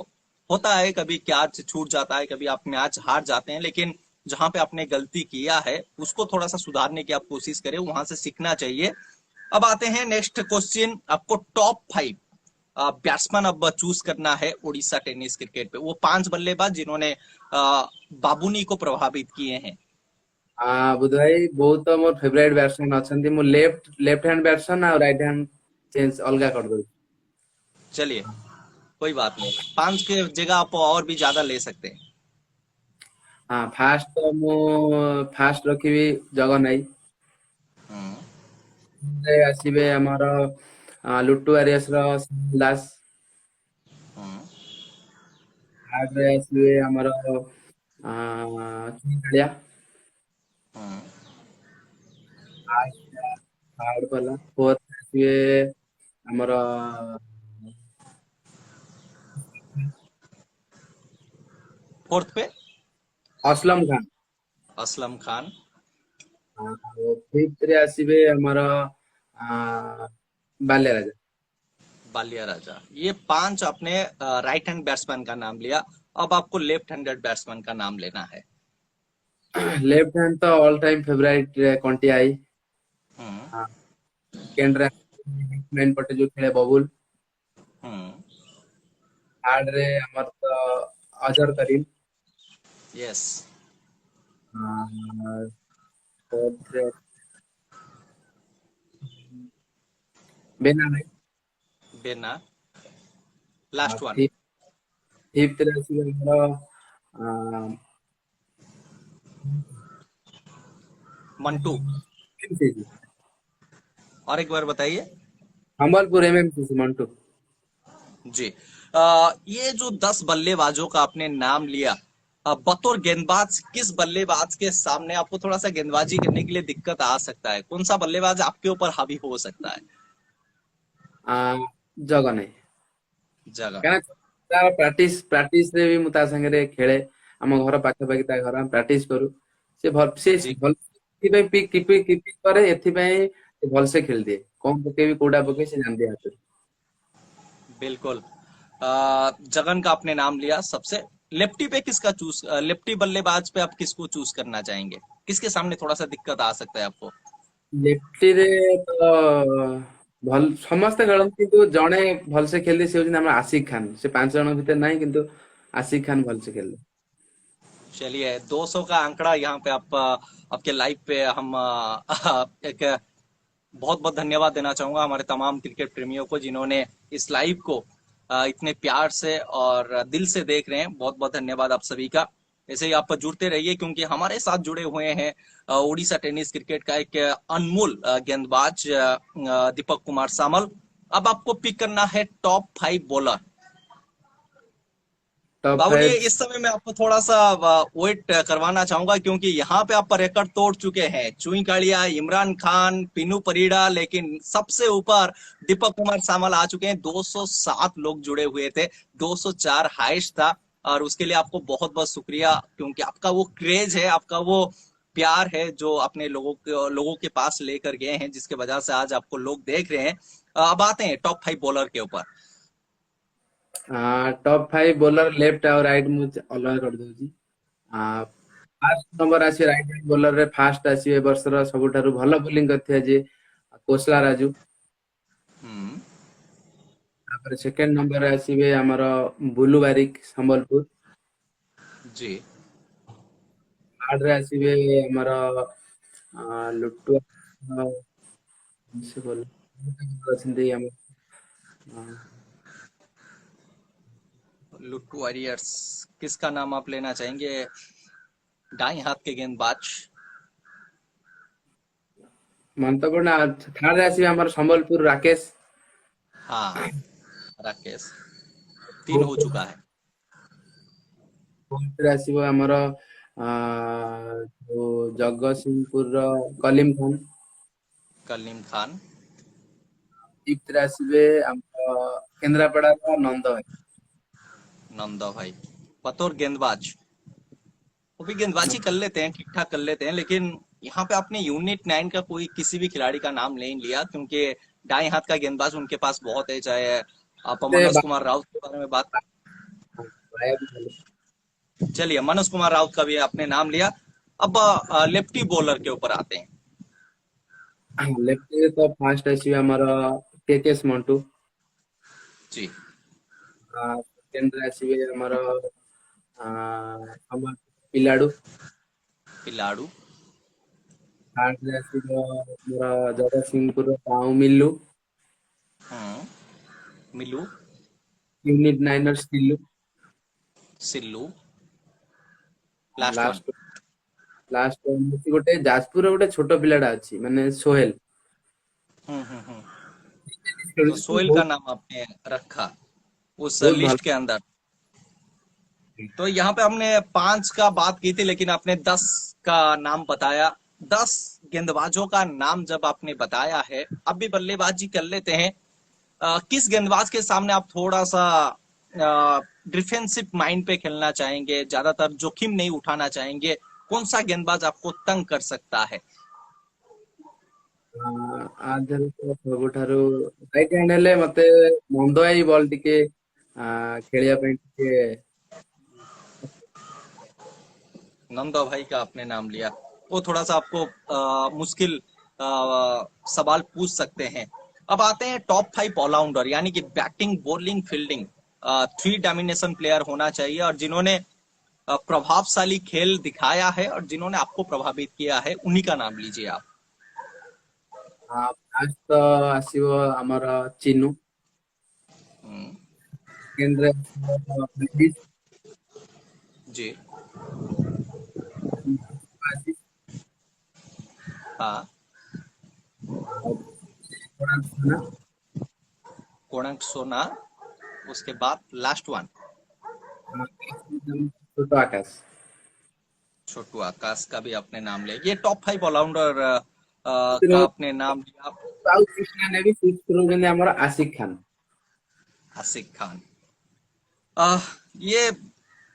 होता है कभी कैच छूट जाता है, कभी आप मैच हार जाते हैं, लेकिन जहां पे आपने गलती किया है उसको थोड़ा सा सुधारने की आप कोशिश करें, वहां से सीखना चाहिए। अब आते हैं नेक्स्ट क्वेश्चन, आपको टॉप 5 बैट्समैन अब चूज करना है उड़ीसा टेनिस क्रिकेट पे, वो 5 बल्लेबाज जिन्होंने बाबूनी को प्रभावित किए हैं। ବୁଧ ଭାଇ ବହୁତ ମୋର ଫେଭରାଇଟ ବ୍ୟାଟ୍ସମ୍ୟାନ ଅଛନ୍ତି। ମୁଁ ଲେଫ୍ଟ ହ୍ୟାଣ୍ଡ ବ୍ୟାଟ୍ସମ୍ୟାନ ଆଉ ରାଇଟ ହ୍ୟାଣ୍ଡ ଚେଞ୍ଜ ଅଲଗା କରିଦଉଛି। चलिए, कोई बात नहीं, 5 के जगह आप और भी ज्यादा ले सकते हैं। ହଁ ଫାଷ୍ଟ ତ ମୁଁ ଫାଷ୍ଟ ରଖିବି ଜଗନ୍ନାଥ। हम्म। ଆସିବେ ଆମର ଲୁଟୁ ୱାରିୟର୍ସ ର ଶ୍ରୀନିଲ ଦାସ। हम्म। ଥାର୍ଡ ରେ ଆସିବେ ଆମର କାଳିଆ। हम्म। ଥାର୍ଡ ଗଲା, ଫୋର୍ଥ ଆସିବେ ଆମର फोर्थ पे असलम खान। असलम खान। ଫିଫ୍ଥ ରେ ଆସିବେ ଆମର ବାଲିଆ ରାଜା। बालिया राजा। ये 5 अपने राइट हैंड बैट्समैन का नाम लिया। अब आपको लेफ्ट हैंडेड बैट्समैन का नाम लेना है। लेफ्ट हैंड तो ऑल टाइम फेवराइट कंटिया आई। हम्म। सेकेंड रे मेन पटे जो खेले बबुल। हम्म। थर्ड रे हमर तो अजहर करीम। यस। फोर्थ रे बेना नहीं। बेना। Last one. फिफ्थ रे ଆସିବେ ଆମର मंटू। MCC, और एक बार बताइए। संबलपुर MMCC मंटू। जी। ये जो 10 बल्लेबाजों का आपने नाम लिया, बतौर गेंदबाज किस बल्लेबाज के सामने आपको थोड़ा सा गेंदबाजी करने के लिए दिक्कत आ सकता है? कौन सा बल्लेबाज आपके ऊपर हावी हो सकता है? ଆ ଜଗ ନାହିଁ। जगह। କାରଣ ତାର ପ୍ରାକ୍ଟିସ ରେ ବି ମୁଁ ତା ସାଙ୍ଗରେ ଖେଳେ। ଆମ ଘର ପାଖାପାଖି ତା ଘର, ଆମେ ପ୍ରାକ୍ଟିସ କରୁ। ସେ जी। ଭଲ ଏଥିପାଇଁ କିପିଂ କରେ, ଏଥିପାଇଁ ସେ ଭଲସେ ଖେଳିଦିଏ। କଣ ପକେଇବି କୋଉଟା ପକେଇବି ସେ ଜାଣିଦିଏ ହାତରୁ। बिल्कुल। जगन का आपने नाम लिया सबसे। लेफ्टी पे किसका चूज, लेफ्टी बल्लेबाज पे आप किसको चूज करना चाहेंगे? किसके सामने थोड़ा सा दिक्कत आ सकता है आपको? ଲେଫ୍ଟିରେ ତ ଭଲ ସମସ୍ତେ ଖେଳନ୍ତି, କିନ୍ତୁ ଜଣେ ଭଲସେ ଖେଳିଲେ ସେ ହଉଛନ୍ତି ଆମର ଆଶିକ ଖାନ। ସେ 5 ଜଣ ଭିତରେ ନାହିଁ, କିନ୍ତୁ ଆଶିକ ଖାନ ଭଲସେ ଖେଳିଲେ। चलिए, 200 का आंकड़ा यहाँ पे आप आपके लाइव पे हम एक बहुत बहुत धन्यवाद देना चाहूंगा हमारे तमाम क्रिकेट प्रेमियों को जिन्होंने इस लाइव को इतने प्यार से और दिल से देख रहे हैं। बहुत बहुत धन्यवाद आप सभी का। ऐसे ही आप जुड़ते रहिए, क्योंकि हमारे साथ जुड़े हुए हैं उड़ीसा टेनिस क्रिकेट का एक अनमोल गेंदबाज दीपक कुमार सामल। अब आपको पिक करना है टॉप 5 बॉलर। टॉप बाबूजी, फाइव। इस समय मैं आपको थोड़ा सा वेट करवाना चाहूंगा, क्योंकि यहाँ पे आप रिकॉर्ड तोड़ चुके हैं। चुई कालिया, इमरान खान, पिनू परिडा, लेकिन सबसे ऊपर दीपक कुमार सामल आ चुके हैं। 207 लोग जुड़े हुए थे, 204 हाईएस्ट था। और उसके लिए आपको बहुत बहुत शुक्रिया, क्योंकि आपका वो क्रेज है, आपका वो प्यार है जो अपने लोगों के पास लेकर गए हैं, जिसके वजह से आज आपको लोग देख रहे हैं। अब आते हैं टॉप 5 बॉलर के ऊपर। ଟପ୍ 5 ବୋଲର ଲେଫ୍ଟ ଆଉ ରାଇଟ୍ ମୁଁ ଅଲଗା କରିଦଉଛି। ଫାର୍ଷ୍ଟ ନମ୍ବର ଆସିବେ ରାଇଟ୍ ହ୍ୟାଣ୍ଡ ବୋଲରରେ। ଫାର୍ଷ୍ଟ ଆସିବେ ଏ ବର୍ଷର ସବୁଠାରୁ ଭଲ ବୋଲିଂ କରିଥିବା ଯିଏ କୋସଲା ରାଜୁ। हम्म। ତାପରେ ସେକେଣ୍ଡ ନମ୍ବରରେ ଆସିବେ ଆମର ବୁଲୁ ବାରିକ ସମ୍ବଲପୁର। जी। ଥାର୍ଡରେ ଆସିବେ ଆମର ଲୁଟୁ ସେ ବୋଲର ଅଛନ୍ତି ଆମର लुट्टू वॉरियर्स, किसका नाम आप लेना चाहेंगे? दाएं हाथ के गेंदबाज। ମନ୍ତବ୍ୟ ନା। ଥାର୍ଡରେ ଆସିବେ ଆମର ସମ୍ବଲପୁର ରାକେଶ। हाँ, राकेश। 3 हो चुका है। ଫୋର୍ଥରେ ଆସିବ ଆମର ଯୋଉ ଜଗତସିଂହପୁରର କଲିମ ଖାନ। कलीम खान। ଫିଫ୍ଥରେ ଆସିବେ ଆମର କେନ୍ଦ୍ରାପଡାର ନନ୍ଦ ଭାଇ। नंदा भाई। बतौर गेंदबाज वो भी गेंदबाजी कर लेते हैं, ठीक ठाक कर लेते हैं, लेकिन यहाँ पे आपने यूनिट 9 का कोई किसी भी खिलाड़ी का नाम नहीं लिया, क्योंकि दाएं हाथ का गेंदबाज उनके पास बहुत है। चाहे आप ସେ मनोज कुमार राउत के बारे में बात, ବାୟା ବି ଭଲ। चलिए मनोज कुमार राउत का भी आपने नाम लिया। अब लेफ्टी बॉलर के ऊपर आते हैं। ଲେଫ୍ଟରେ ତ ଫାର୍ଷ୍ଟ ଆସିବେ ଆମର କେକେଏସ୍ ମଣ୍ଟୁ। जी। ସେକେଣ୍ଡରେ ଆସିବେ ଆମର ଆମର ପିଲାଡୁ। खिलाड़ू। ଥାର୍ଡରେ ଆସିବ ଆମର ଜଗତସିଂହପୁରର ପାଉ ମିଲୁ। मिलू। यूनिट 9 ର Silu. Sillu. Last one. Last last ଏମିତି ଗୋଟେ ଯାଜପୁରର ଗୋଟେ ଛୋଟ ପିଲାଟା ଅଛି ମାନେ ସୋହେଲ। हम्म। तो ଖେଳୁଛି सोहेल का ବହୁତ नाम आपने रखा उस ବହୁତ ଭଲ। लिस्ट के अंदर। तो यहाँ पे हमने 5 का बात की थी, लेकिन आपने 10 का नाम बताया। 10 गेंदबाजों का नाम जब आपने बताया है, अब भी बल्लेबाजी कर लेते हैं। किस गेंदबाज के सामने आप थोड़ा सा डिफेंसिव माइंड पे खेलना चाहेंगे, ज्यादातर जोखिम नहीं उठाना चाहेंगे? कौन सा गेंदबाज आपको तंग कर सकता है? ଆ ଦେହରେ ତ ସବୁଠାରୁ ରାଇଟ୍ ହ୍ୟାଣ୍ଡ ହେଲେ ମତେ ନନ୍ଦ ଭାଇ ବଲ୍ ଟିକେ ଖେଳିବା ପାଇଁ ଟିକେ नंदा भाई का आपने नाम लिया। वो थोड़ा सा आपको मुश्किल सवाल पूछ सकते हैं। अब आते हैं टॉप 5 ऑलराउंडर, यानी कि बैटिंग, बॉलिंग, फील्डिंग, 3 डायमिनेशन प्लेयर होना चाहिए, और जिन्होंने प्रभावशाली खेल दिखाया है और जिन्होंने आपको प्रभावित किया है, उन्हीं का नाम लीजिए आप। ଫାଷ୍ଟ ତ ଆସିବ ଆମର ଚିନୁ। हम्म। ସେକେଣ୍ଡରେ ଆସିବ ବିବିଶ। जी। हाँ। कोणार्क कोणार्क सोना, उसके बाद लास्ट वन। छोटो आकाश। छोटू आकाश का भी अपने नाम ले, ये टॉप 5 ऑलराउंडर का फिर अपने नाम लिया। साउथ कृष्णा ने भी फिफ्थ रहुଛନ୍ତି ଆମର आशिक खान। आसिफ खान। आह, ये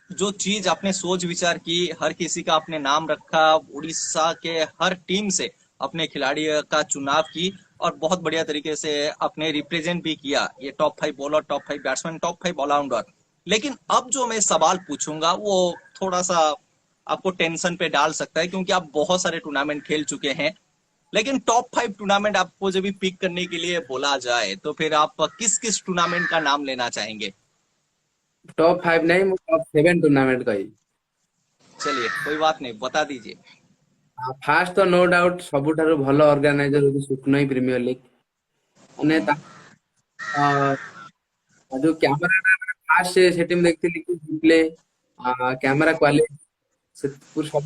जो चीज आपने सोच विचार की, हर किसी का अपने नाम रखा, उड़ीसा के हर टीम से अपने खिलाड़ी का चुनाव की, और बहुत बढ़िया तरीके से अपने रिप्रेजेंट भी किया, ये top 5 bowler, top 5 batsman, top 5 all rounder. लेकिन अब जो मैं सवाल पूछूंगा वो थोड़ा सा आपको टेंशन पे डाल सकता है, क्योंकि आप बहुत सारे टूर्नामेंट खेल चुके हैं। लेकिन टॉप 5 टूर्नामेंट आपको जब भी पिक करने के लिए बोला जाए, तो फिर आप किस किस टूर्नामेंट का नाम लेना चाहेंगे? टॉप 5 नहीं, ମୁଁ टॉप 7 टूर्नामेंट କହିବି। चलिए, कोई बात नहीं, बता दीजिए। ଫାଷ୍ଟ ତ ନୋ ଡାଉଟ ସବୁଠାରୁ ଭଲ ଅର୍ଗାନାଇଜର ହଉଛି ସୁଖନଇ ପ୍ରିମିୟର ଲିଗ। ମାନେ हम्म। ଯୋଉ କ୍ୟାମେରା ଫାଷ୍ଟ ସେଠି ମୁଁ ଦେଖିଥିଲି କି ପ୍ଲେ କ୍ୟାମେରା କ୍ୱାଲିଟି ସେ ସବୁ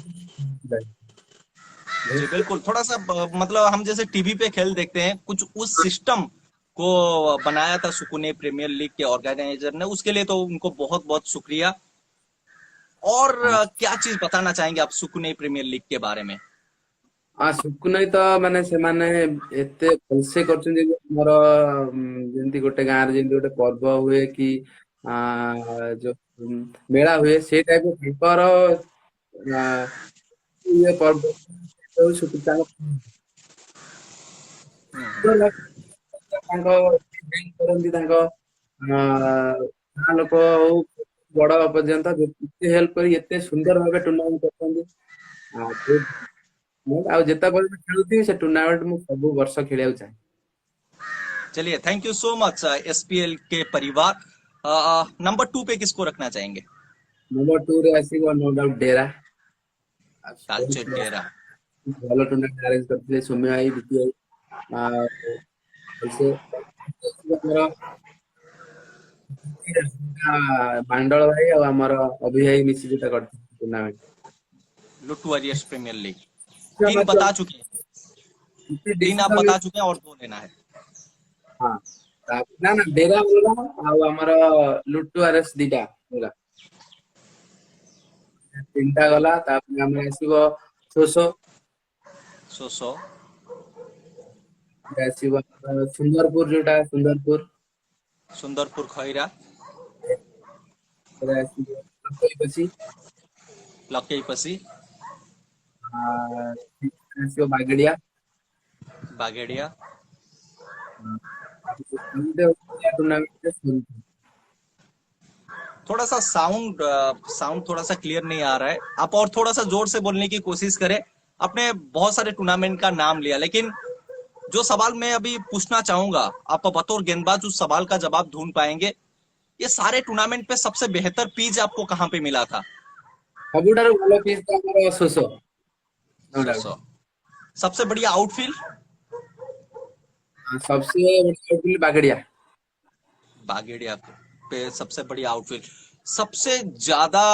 जी बिल्कुल, थोड़ा सा मतलब हम जैसे टीवी पे खेल देखते हैं, कुछ उस सिस्टम को बनाया था सुकून प्रीमियर लीग के ऑर्गेनाइजर ने, उसके लिए तो उनको बहुत बहुत शुक्रिया। और क्या चीज बताना चाहेंगे आप सुकून प्रीमियर लीग के बारे में? ସୁକୁନଇ ତ ମାନେ ସେମାନେ ଏତେ ଭଲସେ କରୁଛନ୍ତି ଯେ ଆମର ଯେମିତି ଗୋଟେ ଗାଁରେ ଯେମିତି ଗୋଟେ ପର୍ବ ହୁଏ କି ଆ ଯୋଉ ମେଳା ହୁଏ ସେଇ ଟାଇପ ତାଙ୍କର ଆ, ଇଏ ପର୍ବ ତାଙ୍କ हम्म। ତାଙ୍କ କରନ୍ତି ତାଙ୍କ ଗାଁ ଲୋକ ହଉ ବଡ ପର୍ଯ୍ୟନ୍ତ ଏତେ ହେଲ୍ପ କରି ଏତେ ସୁନ୍ଦର ଭାବେ ଟୁର୍ଣ୍ଣାମେଣ୍ଟ କରୁଛନ୍ତି। ଆଉ ଯେତେ ପର୍ଯ୍ୟନ୍ତ ଖେଳୁଥିବି ସେ ଟୁର୍ଣ୍ଣାମେଣ୍ଟ ମୁଁ ସବୁ ବର୍ଷ ଖେଳିବାକୁ ଚାହେଁ। चलिए, thank you so much SPL के परिवार। नंबर 2 पे किसको रखना चाहेंगे? ନମ୍ବର 2 ରେ ଆସିବ ନୋ डाउट डेरा। तालचेर डेरा। ଭଲ ଟୁର୍ଣ୍ଣାମେଣ୍ଟ ଆରେଞ୍ଜ କରିଥିଲେ ସୌମ୍ୟ ଭାଇ ବିକି ଭାଇ। ଆଉ ଭଲସେ ଆମର ମାଣ୍ଡଳ ଭାଇ ଆଉ ଆମର ଅଭି ଭାଇ ମିଶି ଯୋଉଟା କରିଥିଲେ ଟୁର୍ଣ୍ଣାମେଣ୍ଟ। लुट वॉरियर्स प्रीमियर लीग। तीन बता चुके हैं। तीन आप ଡିସିସନ बता चुके हैं और दो लेना है। ହଁ ନା ନା ଡେରା ଅଲଗା ଆଉ ଆମର ଲୁଟୁ ଆରଏସ୍ ଦିଟା ହେଲା। ତିନିଟା ଗଲା ତାପରେ ଆମର ଆସିବ ସୋସୋ, सो ଆସିବ ଆମର ସୁନ୍ଦରପୁର ଯୋଉଟା ସୁନ୍ଦରପୁର, सुंदरपुर खैरा। ତାପରେ ଆସିବ କପିପସି, लकई पसी। ଆସିବ ବାଗେଡିଆ। बागेड़िया। ଟୁର୍ଣ୍ଣାମେଣ୍ଟ थोड़ा सा साउंड थोड़ा सा क्लियर नहीं आ रहा है, आप और थोड़ा सा जोर से बोलने की कोशिश करें। आपने बहुत सारे टूर्नामेंट का नाम लिया, लेकिन जो सवाल मैं अभी पूछना चाहूंगा, आप बतौर गेंदबाज उस सवाल का जवाब ढूंढ पाएंगे। ये सारे टूर्नामेंट पे सबसे बेहतर पिच आपको कहाँ पे मिला था? ସବୁଠାରୁ ଭଲ ପିଚ୍ ତ ଆମର ସୋସୋ नो सो डाउट। सबसे बढ़िया आउटफील्ड? सबसे बड़ी बागड़िया। बागेड़िया पे सबसे बढ़िया आउटफील्ड। सबसे ज्यादा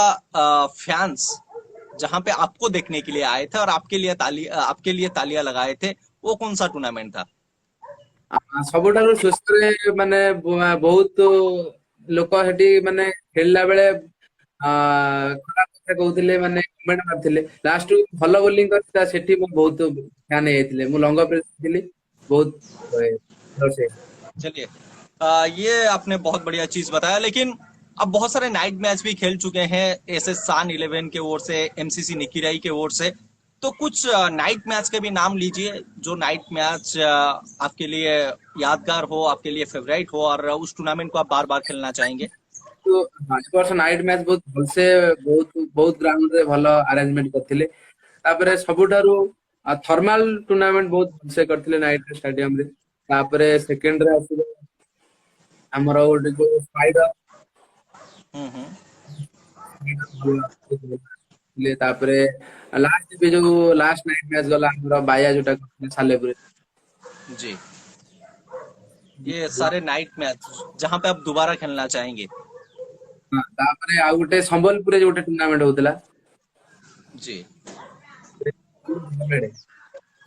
फैंस जहां पे आपको देखने के लिए आए थे और आपके लिए तालियां लगाए थे, वो कौन सा टूर्नामेंट था? ସବୁଠାରୁ ସୁସ୍ଥରେ ମାନେ ବହୁତ ଲୋକ ସେଠି ମାନେ ଖେଳିଲା ବେଳେ ଖରାପ କଥା କହୁଥିଲେ ମାନେ କମେଣ୍ଟ ମାରିଥିଲେ ଲାଷ୍ଟ ଭଲ ବୋଲିଂ କରିଥିଲା ସେଠି ମୁଁ ବହୁତ ଫ୍ୟାନ ହେଇଯାଇଥିଲେ ମୁଁ ଲଙ୍ଗ ପ୍ରେସ ଥିଲି ବହୁତ ଭଲସେ। चलिए, ये आपने बहुत बढ़िया चीज बताया, लेकिन अब बहुत सारे नाइट मैच भी खेल चुके हैं, एसएस सान 11 के ओर से, एमसीसी निकिराई के ओर से। तो कुछ नाइट मैच के भी नाम लीजिए, जो नाइट मैच आपके लिए यादगार हो, आपके लिए फेवरेट हो, और उस टूर्नामेंट को आप बार बार खेलना चाहेंगे। तो ଏ ବର୍ଷ ନାଇଟ ମ୍ୟାଚ ବହୁତ ଭଲସେ ବହୁତ ବହୁତ ଗ୍ରାଉଣ୍ଡ ରେ ଭଲ ଆରେଞ୍ଜମେଣ୍ଟ କରିଥିଲେ। ତାପରେ ସବୁଠାରୁ ଥର୍ମାଲ ଟୁର୍ଣ୍ଣାମେଣ୍ଟ ବହୁତ ଭଲସେ କରିଥିଲେ ନାଇଟ ଷ୍ଟାଡିୟମ ରେ। ତାପରେ ସେକେଣ୍ଡ ରେ ଆସିବ ଆମର ଗୋଟେ ଯୋଉ ସ୍ପାଇଡର हम्म। ତାପରେ ଲାଷ୍ଟ ବି ଯୋଉ ଲାଷ୍ଟ ନାଇଟ ମ୍ୟାଚ ଗଲା ଆମର ବାୟା ଯୋଉଟା କରିଥିଲେ ସାଲେପୁରରେ। जी, ये सारे नाइट मैच जहां पे आप दोबारा खेलना चाहेंगे। ହଁ, ତାପରେ ଆଉ ଗୋଟେ ସମ୍ବଲପୁରରେ ଯୋଉ ଗୋଟେ ଟୁର୍ଣ୍ଣାମେଣ୍ଟ ହଉଥିଲା जी।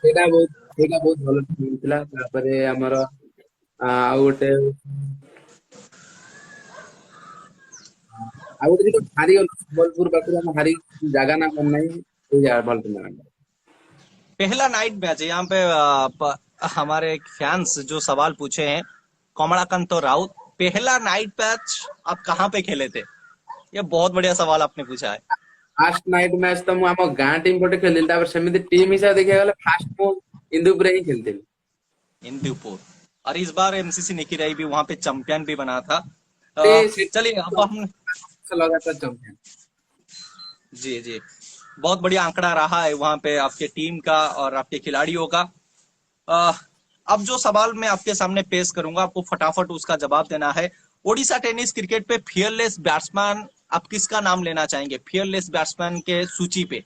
ସେଇଟା ବହୁତ ଭଲ team ଥିଲା। ତାପରେ ଆମର ଆଉ ଗୋଟେ ଯୋଉଟା ହାରିଗଲୁ ସମ୍ବଲପୁର ପାଖରୁ ଆମେ ହାରି ଜାଗା ନା ମନେ ନାହିଁ ସେଇ ଜାଗା ଭଲ ଟୁର୍ଣ୍ଣାमेंट। पहला नाइट मैच है यहाँ पे हमारे फैंस जो सवाल पूछे हैं कमलाकांत और राउत, पहला नाइट मैच आप कहाँ पे खेले थे? ये बहुत बढ़िया सवाल आपने पूछा है। फास्ट नाइट मैच तो ମୁଁ ଆମ ଗାଁ टीम ପଟେ ଖେଳିଲି। ତାପରେ ସେମିତି ଟିମ୍ ହିସାବରେ ଦେଖିବାକୁ ଗଲେ ଫାଷ୍ଟ ମୁଁ ଇନ୍ଦୁପୁରରେ ହିଁ ଖେଳିଥିଲି। इंदुपुर। और इस बार एमसीसी निकिराई भी वहां पे चैंपियन भी बना था। ସେ चलिए अब हम लगातार चैंपियन। जी जी, बहुत बढ़िया आंकड़ा रहा है वहां पे आपके टीम का और आपके खिलाड़ियों का। अ, अब जो सवाल मैं आपके सामने पेश करूंगा आपको फटाफट उसका जवाब देना है। ओडिशा टेनिस क्रिकेट पे फियरलेस बैट्समैन आप किसका नाम लेना चाहेंगे? फियरलेस बैट्समैन के सूची पे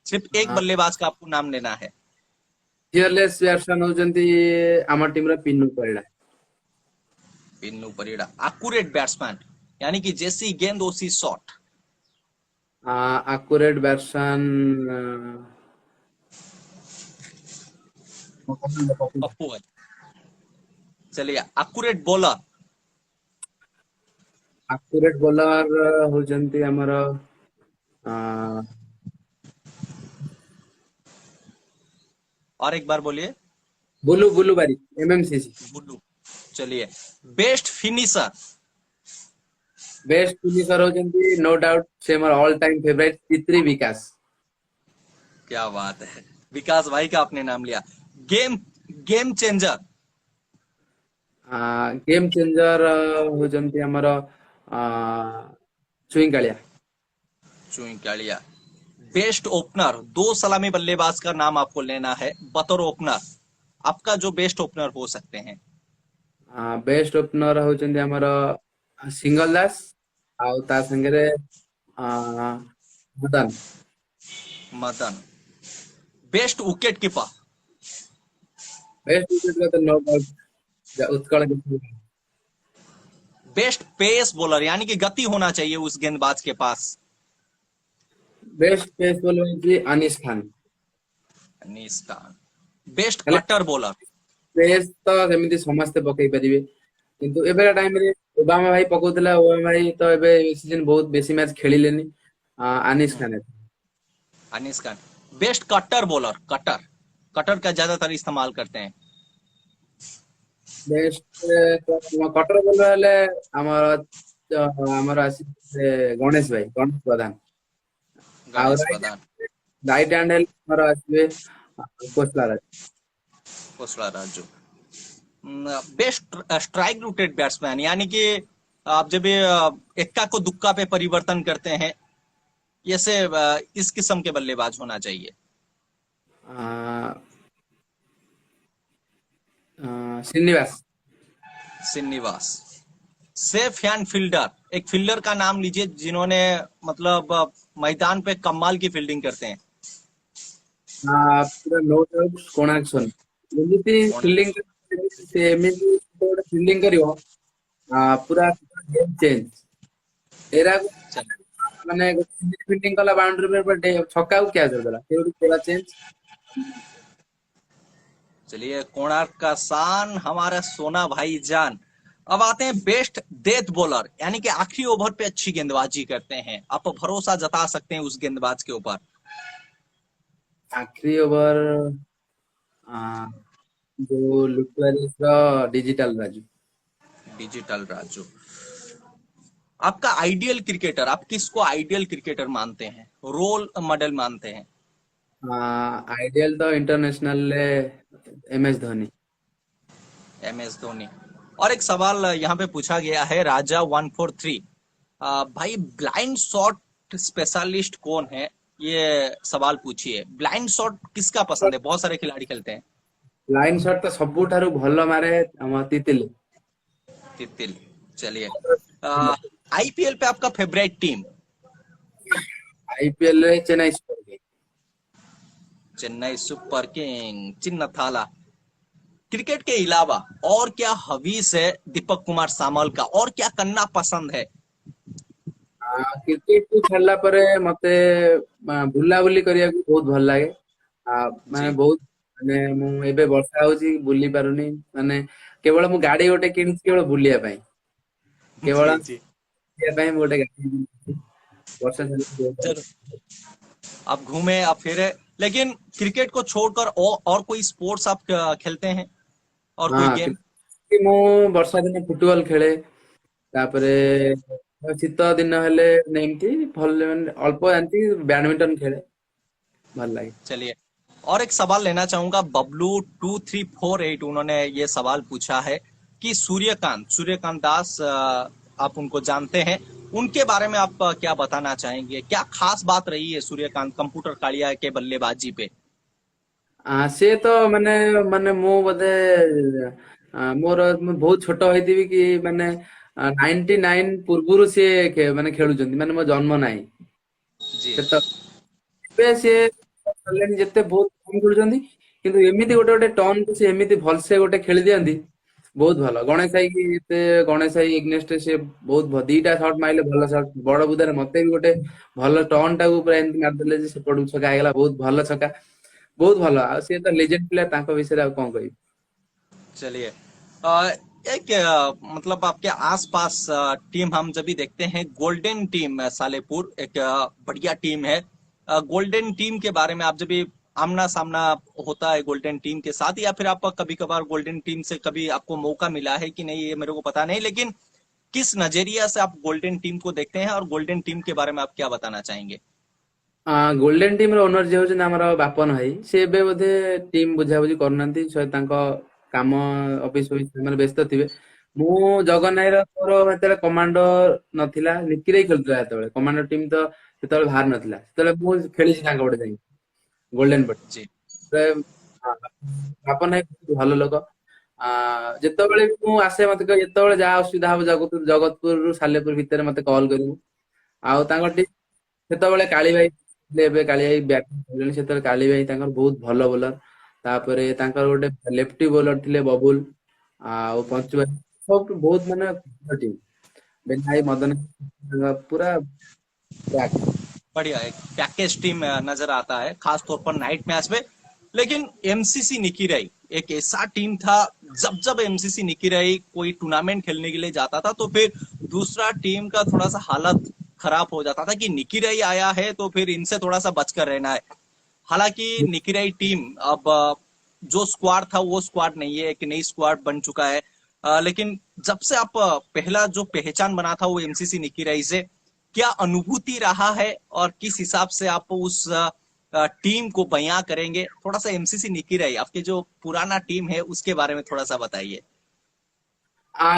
सिर्फ एक बल्लेबाज का आपको नाम लेना है। फियरलेस ବ୍ୟାଟ୍ସମ୍ୟାନ ହଉଛନ୍ତି ଆମ ଟିମର ପିନୁ ପରିଡ଼ା। पिन्नू परिड़ा। एक्यूरेट बैट्समैन यानी कि जैसी गेंद वैसी शॉट। ଆକୁରେଟ ବ୍ୟାଟ୍ସମ୍ୟାନ पप्पू है। चलिए एक्यूरेट बॉलर। ଆକୁରେଟ ବୋଲର ହଉଛନ୍ତି ଆମର ଆ, और एक बार बोलिए। ବୁଲୁ ବୁଲୁ ବାରିକ ଏମଏମସିସି। बुल्लू। चलिए बेस्ट फिनिशर। ବେଷ୍ଟ ଫିନିଶର ହଉଛନ୍ତି नो डाउट ସେ ମୋର ଅଲ ଟାଇମ ଫେଭରାଇଟ ତିତ୍ରି ବିକାଶ। क्या बात है, विकास भाई का आपने नाम लिया। Game game changer. Game changer ହଉଛନ୍ତି ଆମର ଚୁଇଁ କାଳିଆ। चुईकालिया। बेस्ट ओपनर, दो सलामी बल्लेबाज का नाम आपको लेना है बतौर ओपनर। आपका जो बेस्ट ओपनर हो सकते हैं। ବେଷ୍ଟ ଓପନର ହଉଛନ୍ତି ଆମର ସିଙ୍ଗଲ ଦାସ ଆଉ ତା ସାଙ୍ଗରେ Madan. Madan. Best wicket keeper. Best wicket तो no doubt Utkal keeper. Best pace bowler यानी कि गति होना चाहिए उस गेंदबाज के पास। बेस्ट पेस बॉलर ହଉଛି अनीस खान। अनीस खान। बेस्ट ହେଲେ कटर बॉलर। पेस ତ ସେମିତି ସମସ୍ତେ ପକେଇ ପାରିବେ କିନ୍ତୁ ଏବେ ଟାଇମ ରେ ଓବାମା ଭାଇ ପକଉଥିଲା। ଓବାମା ଭାଇ ତ ଏବେ ସିଜନ ବହୁତ ବେଶୀ ମ୍ୟାଚ ଖେଳିଲେନି। Anis Khan Anis Khan. Best cutter bowler, cutter cutter का ज्यादातर इस्तेमाल करते हैं। बेस्ट कटर ବୋଲର ହେଲେ ଆମର ଆମର ଆସିବେ ଗଣେଶ ପ୍ରଧାନ। ଆଉ Ganesh Pradhan. Right hand help ଆମର ଆସିବେ Kosala Raj. Kosala Raju. Best strike rated batsman यानी कि आप जब ये एक्का को दुक्का पे परिवर्तन करते हैं, ऐसे इस किस्म के बल्लेबाज होना चाहिए। Srinivas. Srinivas. Safe hand fielder, एक फील्डर का नाम लीजिए जिन्होंने मतलब मैदान पे कमाल की फील्डिंग करते हैं। ପୁରା नो डाउट କୋଣାର୍କ ସୋନି। ଏମିତି कौन? ଫିଲ୍ଡିଂ ସେ ଏମିତି ଗୋଟେ ଫିଲ୍ଡିଂ କରିବ ପୁରା ଗେମ୍ ଚେଞ୍ଜ। ଏରା चल ମାନେ ଗୋଟେ ଫିଲ୍ଡିଂ କଲା ବାଉଣ୍ଡ୍ରି पे ଛକାକୁ କ୍ୟାଚ୍ କରିଦେଲା ସେ ଗୋଟେ ପୁରା चेंज। चलिए कोणार्क का शान हमारा सोना भाई जान। अब आते हैं बेस्ट डेथ बॉलर यानी कि आखिरी ओवर पे अच्छी गेंदबाजी करते हैं, आप भरोसा जता सकते हैं उस गेंदबाज के ऊपर। आखिरी ओवर जो लुटवारिस डिजिटल राजू। डिजिटल राजू। आपका आइडियल क्रिकेटर, आप किसको आइडियल क्रिकेटर मानते हैं, रोल मॉडल मानते हैं? आइडियल तो international MS Dhoni. M S Dhoni. और एक सवाल यहाँ पे पूछा गया है राजा 143, भाई ब्लाइंड शॉट स्पेशलिस्ट कौन है? ये सवाल पूछिए। ब्लाइंड शॉट किसका पसंद है? बहुत सारे खिलाड़ी खेलते हैं। लाइन शॉट तो सबुठारु भल मारे हम तितिल। तितिल। चलिए आईपीएल पे आपका फेवरेट टीम? आईपीएल रे Chennai super king. Chennai super king, चिन्ह थाला। क्रिकेट के अलावा और क्या हवीस है दीपक कुमार सामल का, और क्या करना पसंद है? क्रिकेट को छाड़ला परे मते बुला बुली करिया को बहुत भल लागे। जी। माने बहुत ମାନେ ମୁଁ ଏବେ ବର୍ଷା ହଉଛି ବୁଲି ପାରୁନି, ମାନେ କେବଳ ମୁଁ ଗାଡି ଗୋଟେ କିଣିଛି କେବଳ ବୁଲିବା ପାଇଁ, କେବଳ जी जी। ବୁଲିବା ପାଇଁ ମୁଁ ଗୋଟେ ଗାଡି କିଣିଛି। ବର୍ଷା ଚାଲିଛି। जरूर। आप घूमे, आप फिरे, लेकिन क्रिकेट को छोड़कर और कोई स्पोर्ट्स आप खेलते हैं, और कोई ହଁ गेम? ମୁଁ ବର୍ଷା ଦିନେ ଫୁଟବଲ ଖେଳେ, ତାପରେ ଶୀତ ଦିନ ହେଲେ ଏମିତି ଭଲ ମାନେ ଅଳ୍ପ ଜାଣିଛି ବ୍ୟାଡମିଣ୍ଟନ ଖେଳେ, ଭଲ ଲାଗେ। चलिए, और एक सवाल लेना चाहूंगा। बबलू2348 उन्होंने ये सवाल पूछा है कि सूर्यकांत सूर्यकांत दास, आप उनको जानते हैं, उनके बारे में आप क्या बताना चाहेंगे? क्या खास बात रही है सूर्यकांत कंप्यूटर कालिया के बल्लेबाजी पे? ସିଏ ତ ମାନେ ମାନେ ମୁଁ ବୋଧେ ମୁଁ ବହୁତ ଛୋଟ ହେଇଥିବି କି ମାନେ 99 ପୂର୍ବରୁ ସିଏ ମାନେ ଖେଳୁଛନ୍ତି, ମାନେ ମୋ ଜନ୍ମ ନାହିଁ जी ସେତ। ଏବେ ସିଏ ଖେଳିଲେଣି ଯେତେ ବହୁତ କମ ଖେଳୁଛନ୍ତି, କିନ୍ତୁ ଏମିତି ଗୋଟେ ଗୋଟେ ଟର୍ନ କୁ ସେ ଏମିତି ଭଲସେ ଗୋଟେ ଖେଳି ଦିଅନ୍ତି, ବହୁତ ଭଲ। ଗଣେଶ ଭାଇ କି ଏତେ ଗଣେଶ ଭାଇ ଏଗନେଷ୍ଟ ସେ ବହୁତ ଦିଟା ସଟ୍ ମାଇଲେ ଭଲ ସଟ୍, ବଡ ବୁଦାରେ ମତେ ବି ଗୋଟେ ଭଲ ଟର୍ନ ଟାକୁ ପୁରା ଏମିତି ମାରିଦେଲେ ଯେ ସେପଟକୁ ଛକା ହେଇଗଲା, ବହୁତ ଭଲ ଛକା, ବହୁତ ଭଲ। ଆଉ ସିଏ ତ ଲେଜେଣ୍ଡ ପ୍ଲେୟାର, ତାଙ୍କ ବିଷୟରେ ଆଉ କଣ କହିବି। चलिए, एक मतलब आपके आसपास टीम हम जब भी देखते हैं, गोल्डन टीम सालेपुर एक बढ़िया टीम है। गोल्डन टीम के बारे में आप जब भी आमना सामना होता है गोल्डन टीम के साथ, या फिर आप कभी कभार गोल्डन टीम से कभी आपको मौका मिला है कि नहीं, ये मेरे को पता नहीं, लेकिन किस नजरिया से आप गोल्डन टीम को देखते हैं, और गोल्डन टीम के बारे में आप क्या बताना चाहेंगे? ଗୋଲ୍ଡେନ ଟିମ ର ଓନର ଯିଏ ହଉଛନ୍ତି ଆମର ବାପନ ଭାଇ, ସେ ଏବେ ବୋଧେ ଟିମ୍ ବୁଝାବୁଝି କରୁନାହାନ୍ତି, ତାଙ୍କ କାମ ଅଫିସ ଫଫିସ ମାନେ ବ୍ୟସ୍ତ ଥିବେ। ମୁଁ ଜଗନ ଭାଇର ମୋର ଯେତେବେଳେ କମାଣ୍ଡୋ ନଥିଲା, ନିକିରେ ଖେଳୁଥିଲା ସେତେବେଳେ, କମାଣ୍ଡୋ ଟିମ ତ ସେତେବେଳେ ବାହାର ନଥିଲା, ସେତେବେଳେ ମୁଁ ଖେଳିଛି ତାଙ୍କ ଗୋଟେ ଯାଇକି ଗୋଲ୍ଡେନ ପଟେ। जी ବାପନ ଭାଇ ବହୁତ ଭଲ ଲୋକ। ଯେତେବେଳେ ବି ମୁଁ ଆସେ ମତେ କହିବେ, ଯେତେବେଳେ ଯାହା ଅସୁବିଧା ହବ ଜଗତପୁରରୁ ସାଲେପୁର ଭିତରେ ମତେ କଲ୍ କରିବୁ। ଆଉ ତାଙ୍କ ଟିମ୍ ସେତେବେଳେ କାଳି ଭାଇ ଥିଲେ, ଏବେ କାଳି ଭାଇ ବ୍ୟାଟିଂ କଲେଣି, ସେତେବେଳେ କାଳି ଭାଇ ତାଙ୍କର ବହୁତ ଭଲ ବୋଲର। ତାପରେ ତାଙ୍କର ଗୋଟେ ଲେଫ୍ଟି ବୋଲର ଥିଲେ ବବୁଲ, ଆଉ ପଞ୍ଚୁ ଭାଇ, ସବୁ ବହୁତ ମାନେ ଭଲ ଟିମ୍। ବେନ୍ ଭାଇ ମଦନ ପୁରା back। बढ़िया, एक पैकेज टीम नजर आता है, खास तौर पर नाइट मैच में। लेकिन एमसीसी निकिराई एक ऐसा टीम था, जब जब एमसीसी निकिराई कोई टूर्नामेंट खेलने के लिए जाता था, तो फिर दूसरा टीम का थोड़ा सा हालत खराब हो जाता था कि निकिराई आया है तो फिर इनसे थोड़ा सा बचकर रहना है। हालांकि निकिराई टीम अब जो स्क्वाड था वो स्क्वाड नहीं है, एक नई स्क्वाड बन चुका है। लेकिन जब से आप पहला जो पहचान बना था वो एमसीसी निकिराई से, क्या अनुभूति रहा है, और किस हिसाब से आप उस टीम को बयां करेंगे? थोड़ा सा एमसीसी निकिराई, आपके जो पुराना टीम है उसके बारे में थोड़ा सा बताइए।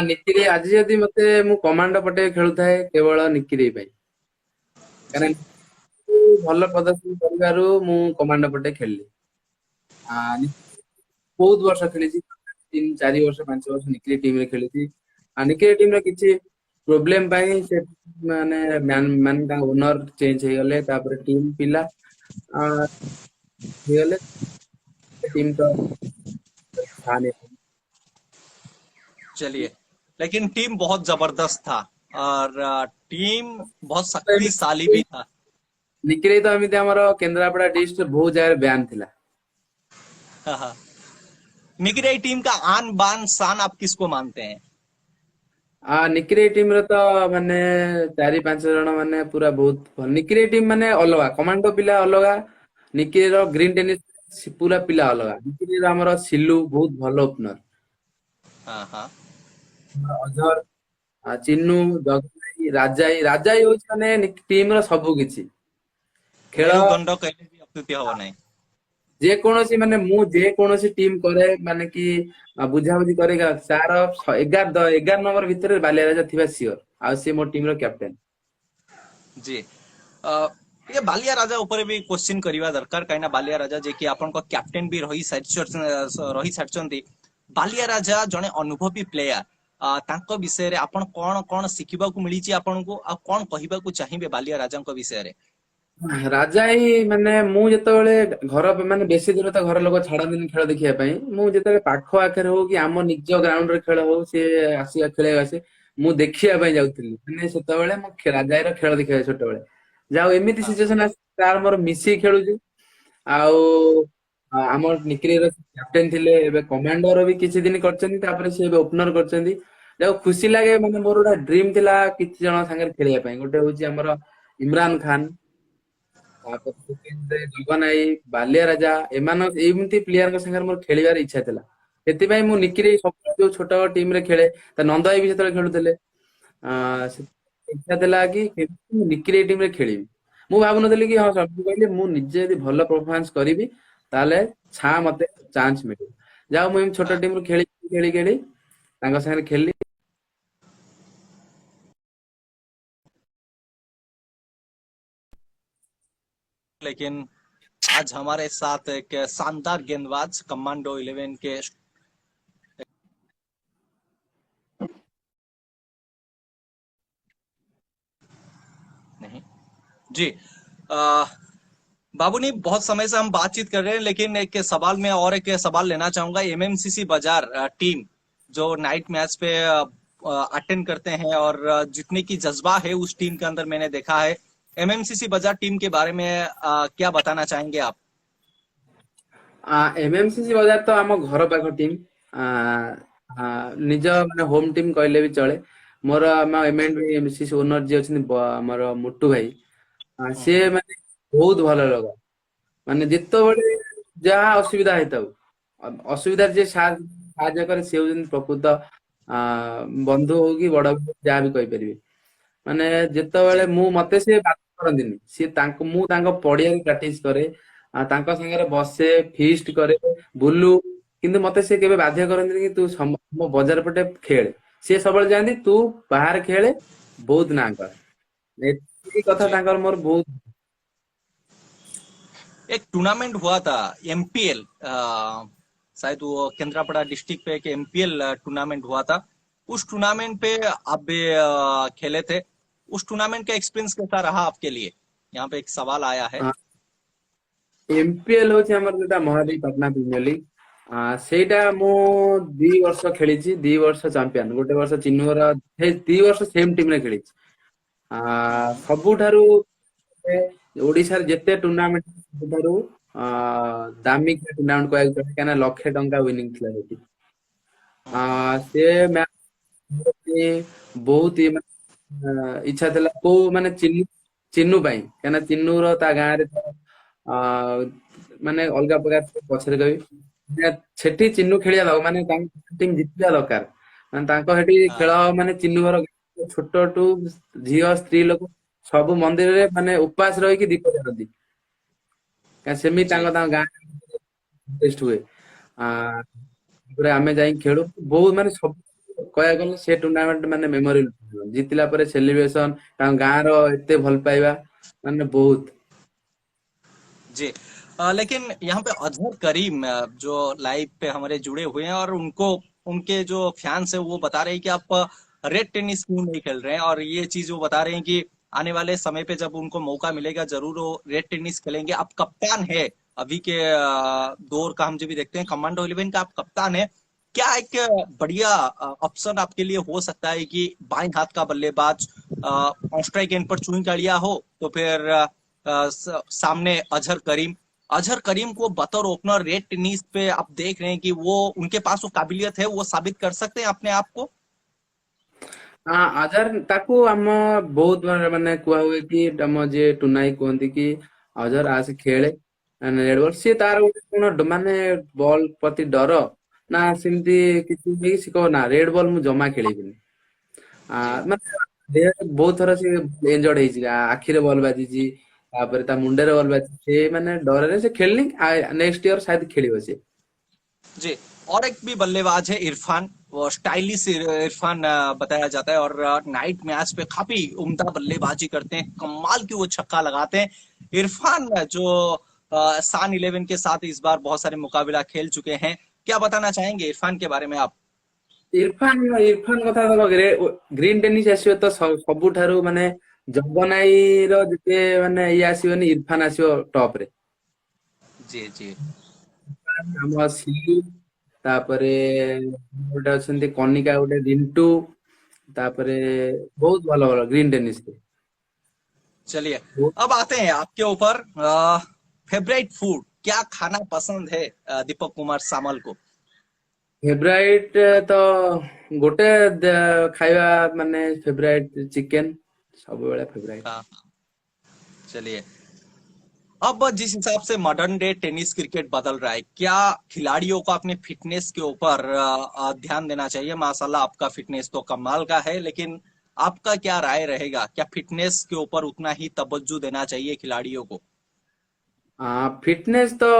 ନିକିରେ ଆଜି ଯଦି ମତେ, ମୁଁ କମାଣ୍ଡୋ ପଟେ ଖେଳୁଥାଏ କେବଳ ନିକିରେ ପାଇଁ, କାରଣ जी ଭଲ ପ୍ରଦର୍ଶନ କରିବାରୁ ମୁଁ କମାଣ୍ଡୋ ପଟେ ଖେଳିଲି। ବହୁତ ବର୍ଷ ଖେଳିଛି, 3 4 ବର୍ଷ 5 ବର୍ଷ ନିକିରେ ଟିମରେ ଖେଳିଛି। ନିକିରେ ଟିମର କିଛି ପ୍ରୋବ୍ଲେମ ପାଇଁ ସେ ମାନେ ମାନେ ତାଙ୍କ ଓନର ଚେଞ୍ଜ ହେଇଗଲେ, ତାପରେ ଟିମ ପିଲା ହେଇଗଲେ, ଟିମ ତ ଥାନି। चलिए, लेकिन टीम बहुत जबरदस्त था, और टीम बहुत शक्तिशाली भी था। ନିକିରେ ତ ଏମିତି ଆମର କେନ୍ଦ୍ରାପଡା ଡିଷ୍ଟ୍ରିକ୍ଟ ବହୁତ ଜାଗାରେ ବ୍ୟାନ୍ ଥିଲା। निकिराई टीम का आन बान शान आप किसको मानते हैं? ନିକିରେ ଟିମ ର ତ ମାନେ 4 5 ଜଣ ମାନେ ପୁରା ବହୁତ ଭଲ। ନିକିରେ ଟିମ ମାନେ ଅଲଗା, କମାଣ୍ଡୋ ପିଲା ଅଲଗା, ନିକିରେ ର ଗ୍ରୀନ ଟେନିସ ପୁରା ପିଲା ଅଲଗା। ନିକିରେ ର ଆମର ସିଲୁ ବହୁତ ଭଲ ଓପନର, हाँ हाँ। ଅଜହର, ଚିନୁ, ଜଗନ୍ନାଥ, ରାଜାଇ ହଉଛି ମାନେ ଟିମ ର ସବୁ କିଛି। ଖେଳ ମେରୁଦଣ୍ଡ କହିଲେ ବି ଅତ୍ୟୁକ୍ତି ହବ ନାହିଁ। ଯେକୌଣସି ମାନେ ମୁଁ ଯେକୌଣସି ଟିମ କରେ, ମାନେ କି ବୁଝାବୁଝି କରେ, ତାର 11 ନମ୍ବର ଭିତରେ ବାଲିଆ ରାଜା ଥିବା ସିଓର, ଆଉ ସିଏ ମୋ ଟିମ ର କ୍ୟାପ୍ଟେନ। जी, ये बालिया राजा ଉପରେ ବି କ୍ୱେଶ୍ଚିନ୍ କରିବା ଦରକାର, କାହିଁକି ନା ବାଲିଆ ରାଜା ଯେ କି ଆପଣଙ୍କ କ୍ୟାପ୍ଟେନ ବି ରହି ସାରିଛନ୍ତି। ବାଲିଆ ରାଜା ଜଣେ ଅନୁଭବୀ ପ୍ଲେୟାର। ତାଙ୍କ ବିଷୟରେ ଆପଣ କଣ କଣ ଶିଖିବାକୁ ମିଳିଛି ଆପଣଙ୍କୁ, ଆଉ କଣ କହିବାକୁ ଚାହିଁବେ ବାଲିଆ ରାଜାଙ୍କ ବିଷୟରେ? ରାଜା ହିଁ ମାନେ, ମୁଁ ଯେତେବେଳେ ଘର ମାନେ ବେଶୀ ଦୂର ତ ଘର ଲୋକ ଛାଡନ୍ତିନି ଖେଳ ଦେଖିବା ପାଇଁ, ମୁଁ ଯେତେବେଳେ ପାଖ ଆଖରେ ହଉ କି ଆମ ନିଜ ଗ୍ରାଉଣ୍ଡ ରେ ଖେଳ ହଉ, ସିଏ ଆସିବା ଖେଳିବାକୁ ଆସେ, ମୁଁ ଦେଖିବା ପାଇଁ ଯାଉଥିଲି। ମାନେ ସେତେବେଳେ ମୁଁ ରାଜାର ଖେଳ ଦେଖିବା ଛୋଟବେଳେ, ଯାଉ ଏମିତି हाँ ସିଚୁଏସନ ଆସି ତାର ମୋର ମିଶିକି ଖେଳୁଛୁ। ଆଉ ଆମ ନିକ୍ରିର କ୍ୟାପ୍ଟେନ ଥିଲେ, ଏବେ କମାଣ୍ଡର ବି କିଛି ଦିନ କରିଛନ୍ତି, ତାପରେ ସେ ଏବେ ଓପନର କରିଛନ୍ତି। ଯାହା ଖୁସି ଲାଗେ, ମାନେ ମୋର ଗୋଟେ ଡ୍ରିମ ଥିଲା କିଛି ଜଣ ସାଙ୍ଗରେ ଖେଳିବା ପାଇଁ। ଗୋଟେ ହଉଛି ଆମର ଇମରାନ ଖାନ, ତାପରେ ସେକେଣ୍ଡରେ ଜଗନାଇ, ବାଲିଆ ରାଜା, ଏମିତି ପ୍ଲେୟାରଙ୍କ ସାଙ୍ଗରେ ମୋର ଖେଳିବାର ଇଚ୍ଛା ଥିଲା। ସେଥିପାଇଁ ମୁଁ ନିକିରି ସବୁ ଯୋଉ ଛୋଟ ଟିମ ରେ ଖେଳେ, ତା ନନ୍ଦ ଭାଇ ବି ଯେତେବେଳେ ଖେଳୁଥିଲେ, ଇଚ୍ଛା ଥିଲା କି କେମିତି ମୁଁ ନିକିରି ଟିମ ରେ ଖେଳିବି। ମୁଁ ଭାବୁନଥିଲି କି ହଁ ସବୁ କହିଲେ ମୁଁ ନିଜେ ଯଦି ଭଲ ପରଫମାନ୍ସ କରିବି ତାହେଲେ ମତେ ଚାନ୍ସ ମିଳିବ। ଯାହା ହଉ ମୁଁ ଏମିତି ଛୋଟ ଟିମ ରୁ ଖେଳି ଖେଳି ଖେଳି ତାଙ୍କ ସାଙ୍ଗରେ ଖେଳିଲି। लेकिन आज हमारे साथ एक शानदार गेंदबाज कमांडो 11 के नहीं जी। आ, बाबूनी, बहुत समय से हम बातचीत कर रहे हैं, लेकिन एक सवाल में और एक सवाल लेना चाहूंगा। एमएमसीसी बाजार टीम जो नाइट मैच पे अटेंड करते हैं, और जितने की जज्बा है उस टीम के अंदर मैंने देखा है। एमएमसीसी बाजार टीम के बारे में क्या बताना चाहेंगे आप? ଏମଏମସିସି ବଜାର ତ ଆମ ଘର ପାଖ ଟିମ୍, ନିଜ ମାନେ ହୋମ ଟିମ୍ କହିଲେ ବି ଚଳେ। ମୋର ଆମ ଏମଏମସିସି ଓନର ଯିଏ ଅଛନ୍ତି ଆମର ମୁଟୁ ଭାଇ, ସିଏ ମାନେ ବହୁତ ଭଲ ଲୋକ। ମାନେ ଯେତେବେଳେ ଯାହା ଅସୁବିଧା ହେଇଥାଉ, ଅସୁବିଧାରେ ଯିଏ ସାହାଯ୍ୟ କରେ ସେ ହଉଛନ୍ତି ପ୍ରକୃତ ଆ ବନ୍ଧୁ ହଉ କି ବଡ ଭାଇ, ଯାହା ବି କହିପାରିବେ। ମାନେ ଯେତେବେଳେ जी ମତେ ସେ ବାଧ୍ୟ କରନ୍ତିନି, ମୁଁ ତାଙ୍କ ପଡିଆରେ ପ୍ରାକ୍ଟିସ କରେ, ତାଙ୍କ ସାଙ୍ଗରେ ବସେ, ଫିଷ୍ଟ କରେ, ବୁଲୁ, କିନ୍ତୁ ମତେ ସେ କେବେ ବାଧ୍ୟ କରନ୍ତିନି କି ତୁ ମୋ ବଜାର ପଟେ ଖେଳେ। ସିଏ ସବୁବେଳେ ଚାହାନ୍ତି ତୁ ବାହାରେ ଖେଳେ, ବହୁତ ନାଁ କର। ଏତିକି କଥା जी। ତାଙ୍କର ମୋର ବହୁତ। एक टूर्नामेंट हुआ था, एमपीएल, शायद वो केंद्रापड़ा डिस्ट्रिक्ट पे एक एमपीएल टूर्नामेंट हुआ था। उस टूर्नामेंट पे आप भी खेले थे। उस टूर्नामेंट का एक्सपीरियंस कैसा रहा आपके लिए? यहाँ पे एक सवाल आया है। ଏମପିଏଲ ହଉଛି ଆମର ଯୋଉଟା ମହାଦେଇ ପାଟନା ପ୍ରିମିୟର ଲିଗ। ସେଇଟା ମୁଁ 2 ବର୍ଷ ଖେଳିଛି, 2 ବର୍ଷ ଚାମ୍ପିୟନ, ଗୋଟେ ବର୍ଷ ଚିହ୍ନୁର, 2 ବର୍ଷ ସେମ ଟିମ ରେ ଖେଳିଛି। ସବୁଠାରୁ ଓଡିଶାରେ ଯେତେ ଟୁର୍ଣ୍ଣାମେଣ୍ଟ, ସବୁଠାରୁ ଦାମିକିଆ ଟୁର୍ଣ୍ଣାମେଣ୍ଟ କହିବାକୁ ଗଲେ, କାହିଁକିନା 1,00,000 ଟଙ୍କା ୱିନିଂ ଥିଲା ସେଠି। ସେ ମ୍ୟାଚ୍ ବହୁତ ଇଚ୍ଛା ଥିଲା କୋଉ ମାନେ ଚିନୁ ପାଇଁ, କାହିଁକିନା ଚିନୁର ତା ଗାଁରେ ଆ ମାନେ ଅଲଗା ପ୍ରକାର, ପଛରେ କହିବି। ମାନେ ସେଠି ଚିନୁ ଖେଳିବା ଦରକାର, ମାନେ ତାଙ୍କ ଟିମ ଜିତିବା ଦରକାର। ମାନେ ତାଙ୍କ ସେଠି ଖେଳ, हाँ ମାନେ ଚିନୁ ଘର ଛୋଟଠୁ ଝିଅ, ସ୍ତ୍ରୀ ଲୋକ ସବୁ ମନ୍ଦିରରେ ମାନେ ଉପାସ ରହିକି ଦୀପ ଜାଳନ୍ତି। ସେମିତି जी ତାଙ୍କ ଗାଁ ଟେଷ୍ଟ ହୁଏ। ଆ ତାପରେ ଆମେ ଯାଇ ଖେଳୁ, ବହୁତ ମାନେ ସବୁ କହିବାକୁ ଗଲେ ସେ ଟୁର୍ଣ୍ଣାମେଣ୍ଟ ମାନେ ମେମୋରି। ଜିତିଲା ପରେ ସେଲିବ୍ରେସନ, ତାଙ୍କ ଗାଁର ଏତେ ଭଲ ପାଇବା, ମାନେ ବହୁତ। जी। लेकिन यहाँ पे अजहर करीम जो लाइव पे हमारे जुड़े हुए हैं, और उनको, उनके जो फैंस है वो बता रहे हैं कि आप रेड टेनिस क्यों नहीं खेल रहे हैं, और ये चीज वो बता रहे हैं कि आने वाले समय पे जब उनको मौका मिलेगा जरूर वो रेड टेनिस खेलेंगे। आप कप्तान है अभी के दौर का, हम जो भी देखते हैं कमांडो 11 का आप कप्तान है। क्या एक बढ़िया ऑप्शन आपके लिए हो सकता है कि बाएं हाथ का बल्लेबाज ऑन स्ट्राइक एंड पर चुन लिया हो, तो फिर सामने अजहर करीम को बतौर ओपनर रेड टेनिस पे आप देख रहे हैं कि वो, उनके पास वो काबिलियत है, वो साबित कर सकते हैं अपने आप को? ଅଜହର ତାକୁ ଆମ ବହୁତ ମାନେ କୁହା ହୁଏ କି ଆମ ଯିଏ ଟୁନାଇ କୁହନ୍ତି କି ଅଜହର ଆସି ଖେଳେ ରେଡ ବଲ। ସିଏ ତାର ଗୋଟେ କଣ ମାନେ ବଲ ପ୍ରତି ଡର ନା ସେମିତି କିଛି ନେଇ ସେ କହ ନା ରେଡ ବଲ ମୁଁ ଜମା ଖେଳିବିନି। जी ମାନେ ଦେହରେ ବହୁତ ଥର ସେ ଏଞ୍ଜର୍ଡ ହେଇଛି, ଆଖିରେ ବଲ ବାଜିଛି, ତାପରେ ତା ମୁଣ୍ଡରେ ବଲ ବାଜିଛି। ସେ ମାନେ डରରେ ସେ ଖେଳିନି, ନେକ୍ସଟ ଇୟର शायद ଖେଳିବ ସେ। जी। और एक भी बल्लेबाज है इरफान, वो स्टाइलिश इरफान बताया जाता है, और नाइट मैच पे काफी उम्दा बल्लेबाजी करते हैं, कमाल की वो छक्का लगाते हैं। इरफान जो सान 11 के साथ इस बार बहुत सारे मुकाबला खेल चुके हैं। क्या बताना चाहेंगे इरफान के बारे में आप? ଇରଫାନ କଥା ହବ, ଗ୍ରୀନ ଟେନିସ ଆସିବ ତ ସବୁଠାରୁ ମାନେ ଜଗନାଇର ଯେତେ ମାନେ ଇଏ ଆସିବନି, ଇରଫାନ ଆସିବ ଟପ ରେ। जी जी ଆମ ସିଲୁ, ତାପରେ ଗୋଟେ ଅଛନ୍ତି କନିକା, ଗୋଟେ ରିଣ୍ଟୁ, ତାପରେ ବହୁତ ଭଲ ଭଲ ଗ୍ରୀନ ଟେନିସ ରେ। चलिए, अब आते हैं आपके ऊपर। फेवरेट फूड क्या खाना पसंद है दीपक कुमार सामल को? फेवराइट तो गोटे खाଇବା ମାନେ ଫେଭରାଇଟ ଚିକେନ ସବୁବେଳେ ଫେଭରାइट। हाँ, चलिए। अब जिस हिसाब से मॉडर्न डे टेनिस क्रिकेट बदल रहा है, क्या खिलाड़ियों को अपने फिटनेस के ऊपर ध्यान देना चाहिए? माशाल्लाह आपका फिटनेस तो कमाल का है, लेकिन आपका क्या राय रहेगा? क्या फिटनेस के ऊपर उतना ही तवज्जो देना चाहिए खिलाड़ियों को? फिटनेस तो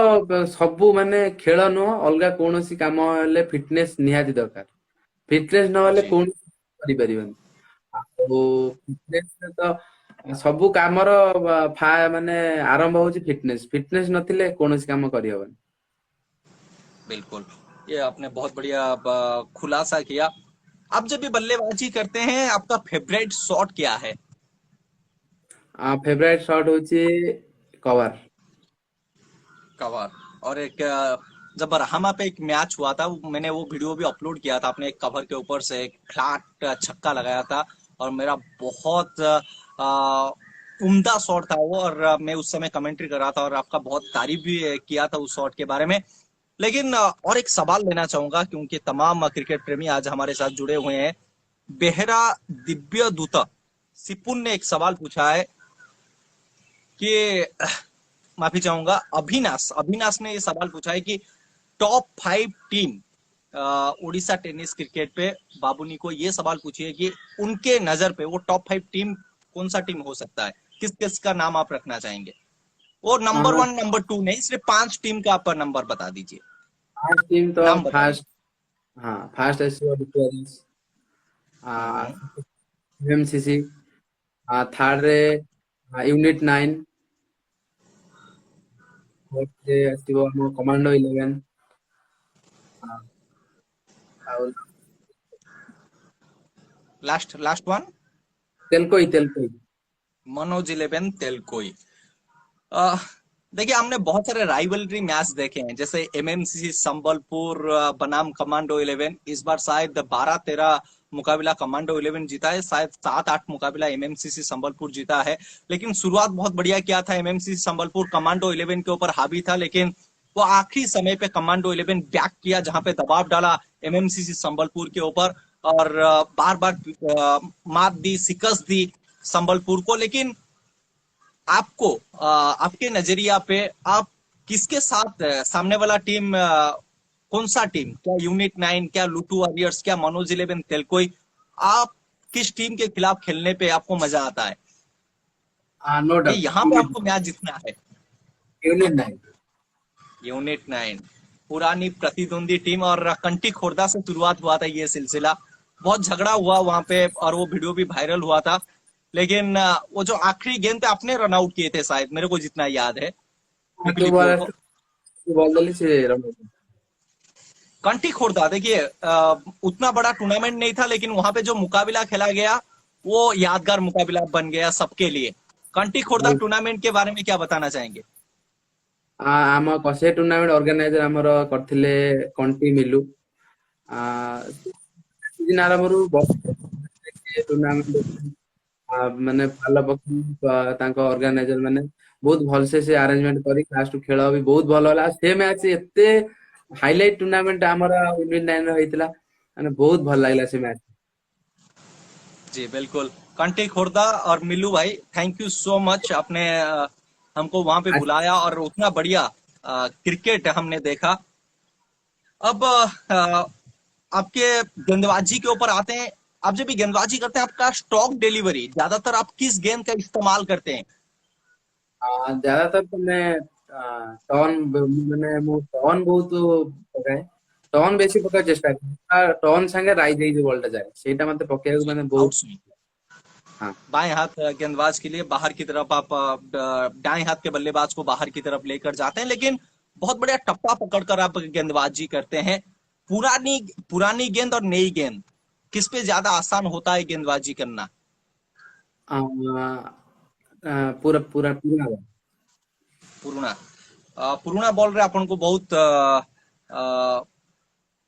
ସବୁ ମାନେ ଖେଳ ନୁହଁ ଅଲଗା କୌଣସି କାମ ହେଲେ ଫିଟନେସ ନିହାତି ଦରକାର। ଫିଟନେସ ନହେଲେ जी କୌଣସି କରିପାରିବନି। ଆଉ ଫିଟନେସ ତ ସବୁ କାମର ମାନେ ଆରମ୍ଭ ହଉଛି ଫିଟନେସ। ଫିଟନେସ ନଥିଲେ କୌଣସି କାମ କରିହବନି। बिल्कुल, ये आपने बहुत बढ़िया खुलासा किया। आप जब भी बल्लेबाजी करते हैं, आपका फेवरेट शॉट क्या है? ଫେଭରାଇଟ ଶଟ୍ ହଉଛି କଭର। कवर। और एक जब बरहमा पे एक मैच हुआ था, मैंने वो वीडियो भी अपलोड किया था, आपने एक कवर के ऊपर से एक फ्लैट छक्का लगाया था, और मेरा बहुत उम्दा शॉट था वो, और मैं उस समय कमेंट्री कर रहा था और आपका बहुत तारीफ भी किया था उस शॉट के बारे में। लेकिन और एक सवाल लेना चाहूंगा, क्योंकि तमाम क्रिकेट प्रेमी आज हमारे साथ जुड़े हुए हैं। बेहरा दिव्य दूत सिपुन ने एक सवाल पूछा है कि माफी चाहूंगा, अभिनाश अभिनाश ने ये सवाल पूछा है कि top 5 team Orissa tennis cricket पे बाबूनी को ये सवाल पूछिए कि उनके नजर पे वो टॉप 5 टीम कौन सा टीम हो सकता है, किस किस का नाम आप रखना चाहेंगे? वो नंबर 1 नंबर 2 नहीं, सिर्फ 5 टीम का आप नंबर बता दीजिए, ଫାର୍ଷ୍ଟ ଟିମ୍ ତ नाम बताइए। ଫାର୍ଷ୍ଟ ଆସିବ ଡିଫେନ୍ସ, हम्म, ଏମସିସି, ଥାର୍ଡରେ ୟୁନିଟ 9, ଫୋର୍ଥରେ ଆସିବ ଆମ କମାଣ୍ଡୋ 11, ଆଉ last last one. Telkoi. Manoj 11 तेलकोई। अ, देखिए, हमने बहुत सारे राइवलरी मैच देखे हैं, जैसे एमएमसीसी संबलपुर बनाम कमांडो 11। इस बार शायद 12-13 मुकाबला कमांडो 11 जीता है, शायद 7-8 मुकाबला एमएमसीसी संबलपुर जीता है। लेकिन शुरुआत बहुत बढ़िया किया था एमएमसीसी संबलपुर, कमांडो 11 के ऊपर हावी था, लेकिन वो आखिरी समय पे कमांडो 11 बैक किया, जहां पे दबाव डाला एमएमसीसी संबलपुर के ऊपर, और बार बार मात दी, शिकस्त दी संबलपुर को। लेकिन आपको आपके नजरिया पे आप किसके साथ सामने वाला टीम कौन सा टीम, क्या यूनिट 9, क्या लुटू वॉरियर्स, क्या मनोज 11 तेलकोई, आप किस टीम के खिलाफ खेलने पे आपको मजा आता है नो कि यहाँ पे डाउट आपको मैच जीतना है? यूनिट 9। यूनिट 9 पुरानी प्रतिद्वंदी टीम, और कंटी खोर्धा से शुरुआत हुआ था ये सिलसिला। बहुत झगड़ा हुआ वहां पे, और वो वीडियो भी वायरल हुआ था। लेकिन वो जो आखिरी गेंद पे आपने रन आउट किए थे, शायद मेरे को जितना याद है, पिपलीपुर को। बॉल देली से रन आउट। कंटी खोर्धा, देखिए उतना बड़ा टूर्नामेंट नहीं था, लेकिन वहां पे जो मुकाबला खेला गया वो यादगार मुकाबला बन गया सबके लिए। कंटी खोर्धा टूर्नामेंट के बारे में क्या बताना चाहेंगे? ଆମ ସେ ଟୁର୍ଣ୍ଣାମେଣ୍ଟ ଅର୍ଗାନାଇଜର ଆମର କରିଥିଲେ କଣ୍ଟି ମିଲୁ। ସିଜିନ ଆରମ୍ଭରୁ ଟୁର୍ଣ୍ଣାମେଣ୍ଟ ମାନେ ଭଲ ପକ୍ଷୀ ତାଙ୍କ ଅର୍ଗାନାଇଜର ମାନେ ବହୁତ ଭଲସେ ସେ ଆରେଞ୍ଜମେଣ୍ଟ କରି ଲାଷ୍ଟ ଖେଳ ବି ବହୁତ ଭଲ ହେଲା। ସେ ମ୍ୟାଚ ଏତେ ହାଇଲାଇଟ ଟୁର୍ଣ୍ଣାମେଣ୍ଟ ଆମର ୟୁନିଟ 9 ର ହେଇଥିଲା, ମାନେ ବହୁତ ଭଲ ଲାଗିଲା ସେ ମ୍ୟାଚ। जी बिल्कुल। कंटी खोर्धा और मिल्लू भाई, थैंक यू सो मच, आपने हमको वहां पे बुलाया और उतना बढ़िया क्रिकेट हमने देखा। अब आपके गेंदबाजी के ऊपर आते हैं। आप जब भी गेंदबाजी करते हैं, आपका स्टॉक डिलीवरी ज्यादातर आप किस गेंद का इस्तेमाल करते हैं? ज्यादातर तो मैं टर्न ମାନେ ମୁଁ ଟର୍ନ ବହୁତ ପକାଏ। ଟର୍ନ ବେଶୀ ପକେଇବା ଚେଷ୍ଟା କରେ। ଟର୍ନ ସାଙ୍ଗେ ରାଇଜ ହେଇଛି ବଲ୍ ଟା ଯାଏ, ସେଇଟା ମତେ ପକେଇବାକୁ जी, ମାନେ ବହୁତ। Out swing. हाँ बाएं हाथ गेंदबाज के लिए बाहर की तरफ आप दाएं हाथ के बल्लेबाज को बाहर की तरफ लेकर जाते हैं, लेकिन बहुत बढ़िया टप्पा पकड़कर आप गेंदबाजी करते हैं। पुरानी पुरानी गेंद और नई गेंद, किस पे ज्यादा आसान होता है गेंदबाजी करना? आ, पूरा पूरा पूरा पुराना पुराना बॉल रे आपन को बहुत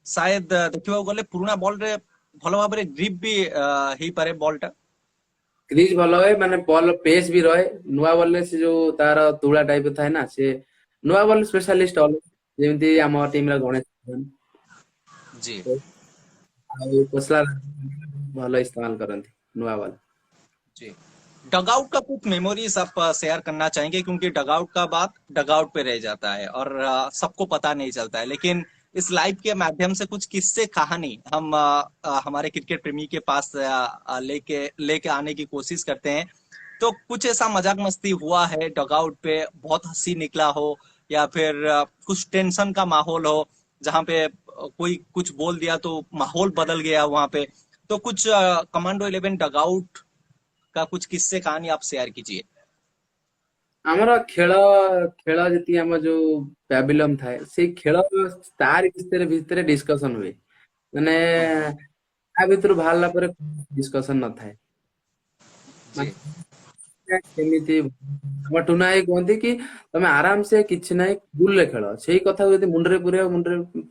शायद देखिବାକୁ गले पुराना बॉल रे ଭଲ ଭାବରେ ଗ୍ରିପ ବି ହେଇପାରେ ବଲ୍ ଟା। କ୍ରିଜ ଭଲ ହୁଏ, ମାନେ ବଲ ପେସ୍ ବି ରହେ। ନୂଆ ବଲ ରେ ସେ ଯୋଉ ତାର ତୁଳା ଟାଇପ ଥାଏ ନା, ସେ ନୂଆ ବଲ୍ ସ୍ପେଶାଲିଷ୍ଟ ଯେମିତି ଆମ ଟିମର ଗଣେଶ ପ୍ରଧାନ, जी ଆଉ କୋସଲା ଭଲ ଇସ୍ତେମାଲ କରନ୍ତି ନୂଆ ବଲ୍। जी। डगआउट का कुछ मेमोरीज आप शेयर करना चाहेंगे, क्योंकि डगआउट का बात डगआउट पे रह जाता है और सबको पता नहीं चलता है, लेकिन इस लाइव के माध्यम से कुछ किस्से कहानी हम हमारे क्रिकेट प्रेमी के पास लेके लेके आने की कोशिश करते हैं। तो कुछ ऐसा मजाक मस्ती हुआ है डगआउट पे, बहुत हंसी निकला हो, या फिर कुछ टेंशन का माहौल हो, जहाँ पे कोई कुछ बोल दिया तो माहौल बदल गया वहां पे। तो कुछ कमांडो 11 डगआउट का कुछ किस्से कहानी आप शेयर कीजिए। ଆମର ଖେଳ ଖେଳ ଯେତିକି ଆମର ଯୋଉ ପ୍ୟାଭିଲମ ଥାଏ ସେଇ ଖେଳ ତାରି ଭିତରେ ଡିସ୍କସନ ହୁଏ, ମାନେ ତା ଭିତରୁ ବାହାରିଲା ପରେ ଡିସ୍କସନ ନଥାଏ। जी ମାନେ ସେମିତି ଆମ ଟୁନା ଭାଇ କୁହନ୍ତି କି ତମେ ଆରାମସେ କିଛି ନାହିଁ କୁଲରେ ଖେଳ, ସେଇ କଥାକୁ ଯଦି ମୁଣ୍ଡରେ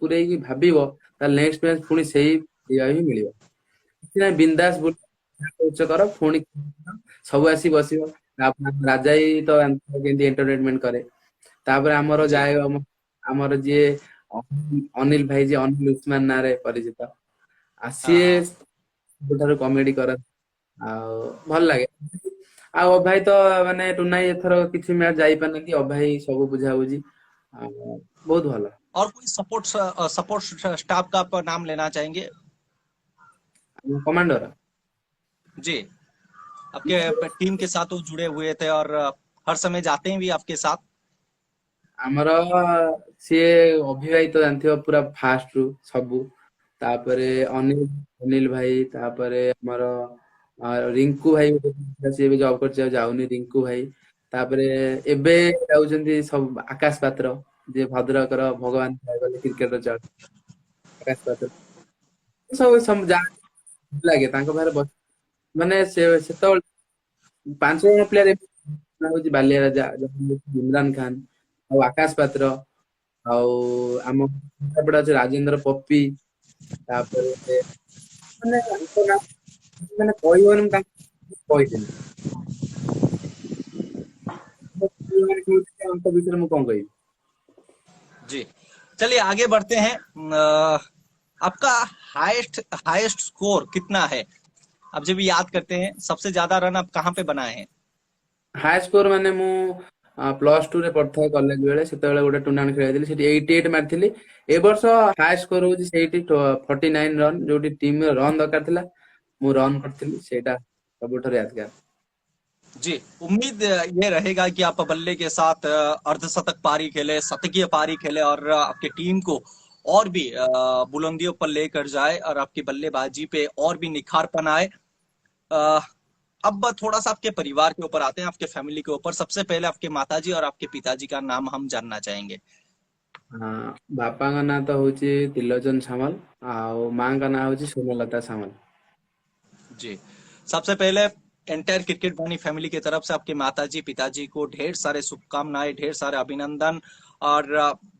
ପୁରେଇକି ଭାବିବ ତାହେଲେ ନେକ୍ସଟ ମ୍ୟାଚ୍ ପୁଣି ସେଇ ଇଏ ହିଁ ମିଳିବ। କିଛି ନାହିଁ ବିନ୍ଦାସ ବୁଲ ଉଚ୍ଚ କର ପୁଣି ସବୁ ଆସି ବସିବ। ତାପରେ ରାଜା ହିଁ ତ କେମିତି ଏଣ୍ଟରଟେନମେଣ୍ଟ କରେ। ତାପରେ ଆମର जी ଯାଏ ଆମର ଯିଏ ଅନିଲ ଭାଇ, ଯିଏ ଅନିଲ ଉସ୍ମାନ ନାଁରେ ପରିଚିତ, ଆଉ हाँ ସିଏ हाँ। ସବୁଠାରୁ କମେଡି କରନ୍ତି ଆଉ ଭଲ ଲାଗେ। ଆଉ ଅଭାଇ ତ ମାନେ ଟୁନାଇ ଏଥର କିଛି ମ୍ୟାଚ୍ ଯାଇପାରିନାହାନ୍ତି, ଅଭାଇ ସବୁ ବୁଝାବୁଝି ଆଉ ବହୁତ ଭଲ। और कोई सपोर्ट सपोर्ट स्टाफ का आप नाम लेना चाहेंगे? कमांडर जी, आपके टीम के साथ वो जुड़े हुए थे और हर समय जाते हैं भी आपके साथ। ଆମର ସିଏ ଅଭିଭାଇ ତ ଜାଣିଥିବ ପୁରା ଫାଷ୍ଟ ରୁ ସବୁ, ତାପରେ ଅନିଲ ଭାଇ, ତାପରେ ଆମର ରିଙ୍କୁ ଭାଇ ଗୋଟେ ଥିଲା, ସିଏ ବି ଜବ୍ କରିଛି ଆଉ ଯାଉନି, ରିଙ୍କୁ ଭାଇ। ତାପରେ ଏବେ ଯାଉଛନ୍ତି ସବୁ ଆକାଶ ପାତ୍ର, ଯିଏ ଭଦ୍ରକର ଭଗବାନ କ୍ରିକେଟର ଚାଳ ଆକାଶ ପାତ୍ର। ଯାହା ଲାଗେ ତାଙ୍କ ପାଖରେ ମାନେ ସେ ସେତେବେଳେ 5 ଜଣ ପ୍ଲେୟାର ହଉଛି ବାଲିଆ ରାଜା, ଇମ୍ରାନ ଖାନ ଆଉ ଆକାଶ ପାତ୍ର, ଆଉ ଆମ ଏପଟେ ଅଛି ରାଜେନ୍ଦ୍ର ପପି, ତାପରେ ମାନେ ତାଙ୍କ ନାଁ ମାନେ କହିବନି ମୁଁ ତାଙ୍କୁ କହିଦେବି ତାଙ୍କ ବିଷୟରେ ମୁଁ କଣ କହିବି। जी, चलिए आगे बढ़ते हैं। आपका हाईएस्ट हाईएस्ट स्कोर कितना है? आप जब भी याद करते हैं सबसे ज्यादा रन आप कहाँ पे बनाए हैं? ହାଇ ସ୍କୋର ମାନେ ମୁଁ +2 ରେ ପଢୁଥାଏ କଲେଜ ବେଳେ, ସେତେବେଳେ ଗୋଟେ ଟୁର୍ଣ୍ଣାମେଣ୍ଟ ଖେଳିଥିଲି, ସେଠି 88 ମାରିଥିଲି। ଏ ବର୍ଷ ହାଇ ସ୍କୋର ହଉଛି ସେଇଠି 49 ରନ୍, ଯୋଉଠି ଟିମ ରନ୍ ଦରକାର ଥିଲା ମୁଁ ରନ୍ କରିଥିଲି, ସେଇଟା ସବୁଠାରୁ यादगार। जी, उम्मीद ये रहेगा कि आप बल्ले के साथ अर्धशतक पारी खेले, शतकीय पारी खेले और आपके टीम को और भी बुलंदियों पर लेकर जाए और आपकी बल्लेबाजी पे और भी निखारपन आए। अ, अब थोड़ा सा आपके परिवार के ऊपर आते हैं, आपके फैमिली के ऊपर। सबसे पहले आपके माताजी और आपके पिताजी का नाम हम जानना चाहेंगे। ବାପାଙ୍କ ନାଁ ତ ହଉଛି ତ୍ରିଲୋଚନ ସାମଲ, ଆଉ ମାଙ୍କ ନାଁ ହଉଛି ସୁମଲତା ସାମଲ। जी, सबसे पहले एंटायर क्रिकेट धोनी फैमिली की तरफ से आपके माताजी पिताजी को ढेर सारे शुभकामनाएं, ढेर सारे अभिनंदन। और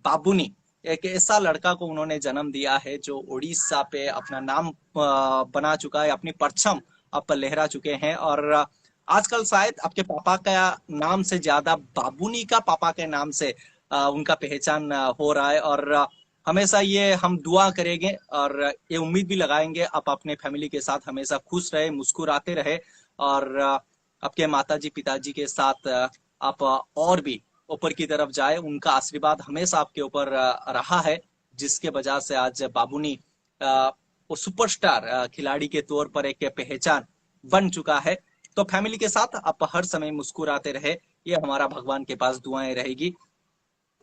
बाबूनी, एक ऐसा लड़का को उन्होंने जन्म दिया है जो उड़ीसा पे अपना नाम बना चुका है, अपनी परचम आप लहरा चुके हैं। और आजकल शायद आपके पापा का नाम से ज्यादा बाबूनी का पापा के नाम से उनका पहचान हो रहा है। और हमेशा ये हम दुआ करेंगे और ये उम्मीद भी लगाएंगे आप अपने फैमिली के साथ हमेशा खुश रहे, मुस्कुराते रहे। और आपके माताजी पिताजी के साथ आप और भी ऊपर की तरफ जाए, उनका आशीर्वाद हमेशा आपके ऊपर रहा है, जिसके वजह से आज बाबूनी वो सुपरस्टार खिलाड़ी के तौर पर एक पहचान बन चुका है। तो फैमिली के साथ आप हर समय मुस्कुराते रहे, ये हमारा भगवान के पास दुआएं रहेगी।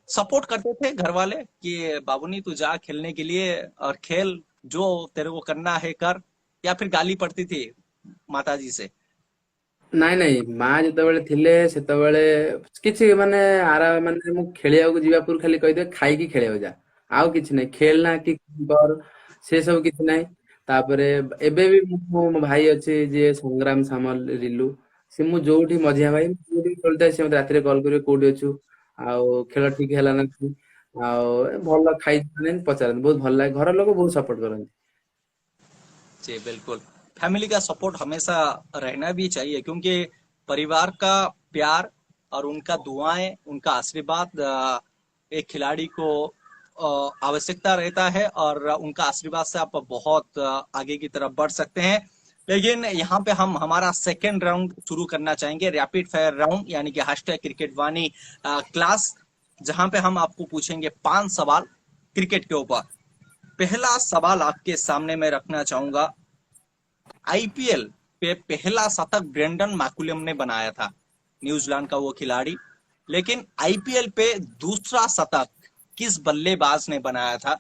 सपोर्ट करते थे घर वाले कि बाबूनी तू जा खेलने के लिए और खेल, जो तेरे को करना है कर, या फिर गाली पड़ती थी माताजी से? ନାଇଁ ନାଇଁ, ମା ଯେତେବେଳେ ଥିଲେ ସେତେବେଳେ କିଛି ମାନେ ମାନେ ମୁଁ ଖେଳିବାକୁ ଯିବା ପୂର୍ବରୁ ଖାଲି କହିଦେବେ ଖାଇକି ଖେଳିବାକୁ ଯା, ଆଉ କିଛି ନାହିଁ, ଖେଳନା କି କର ସେ ସବୁ କିଛି ନାହିଁ। ତାପରେ ଏବେ ବି ମୋ ଭାଇ ଅଛି ଯିଏ ସଂଗ୍ରାମ ସାମଲ ରିଲୁ, ସେ ମୁଁ ଯୋଉଠି ମଝିଆ ଭାଇ ଯୋଉଠି ଖେଳୁଥାଏ ସେ ମତେ ରାତିରେ କଲ୍ କରିବେ କୋଉଠି ଅଛୁ, ଆଉ ଖେଳ ଠିକ ହେଲା ନା ନାହିଁ, ଆଉ ଭଲ ଖାଇଛୁ ନା ନାହିଁ ପଚାରନ୍ତି, ବହୁତ ଭଲ ଲାଗେ, ଘର लोग ବହୁତ ସପୋर्ट କରନ୍ତି। जी बिल्कुल, फैमिली का सपोर्ट हमेशा रहना भी चाहिए, क्योंकि परिवार का प्यार और उनका दुआएं, उनका आशीर्वाद एक खिलाड़ी को आवश्यकता रहता है और उनका आशीर्वाद से आप बहुत आगे की तरफ बढ़ सकते हैं। लेकिन यहाँ पे हम हमारा सेकेंड राउंड शुरू करना चाहेंगे, रैपिड फायर राउंड, यानी कि हैशटैग क्रिकेट वानी क्लास, जहां पे हम आपको पूछेंगे 5 सवाल क्रिकेट के ऊपर। पहला सवाल आपके सामने मैं रखना चाहूंगा, आईपीएल पे पहला शतक ब्रेंडन मैकुलम ने बनाया था, न्यूजीलैंड का वो खिलाड़ी। लेकिन आईपीएल पे दूसरा शतक किस बल्लेबाज ने बनाया था?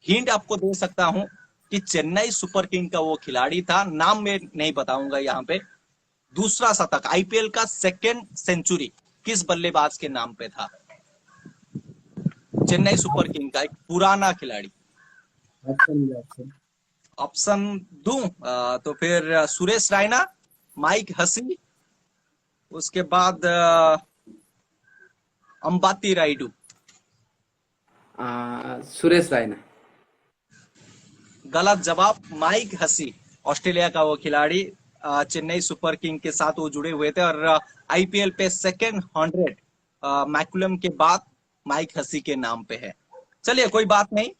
हिंट आपको दे सकता हूं कि चेन्नई सुपर किंग का वो खिलाड़ी था, नाम मैं नहीं बताऊंगा यहाँ पे। दूसरा शतक, आईपीएल का सेकेंड सेंचुरी किस बल्लेबाज के नाम पे था? चेन्नई सुपर किंग का एक पुराना खिलाड़ी। ऑप्शन ऑप्शन दूं? तो फिर सुरेश रायना, माइक हसी, उसके बाद अंबाती रायडू। सुरेश रायना। गलत जवाब, माइक हसी, ऑस्ट्रेलिया का वो खिलाड़ी। चेन्नई सुपर किंग के साथ वो जुड़े हुए थे और आईपीएल पे सेकेंड 100 मैकुलम के बाद माइक हसी के नाम पे है। चलिए कोई बात नहीं।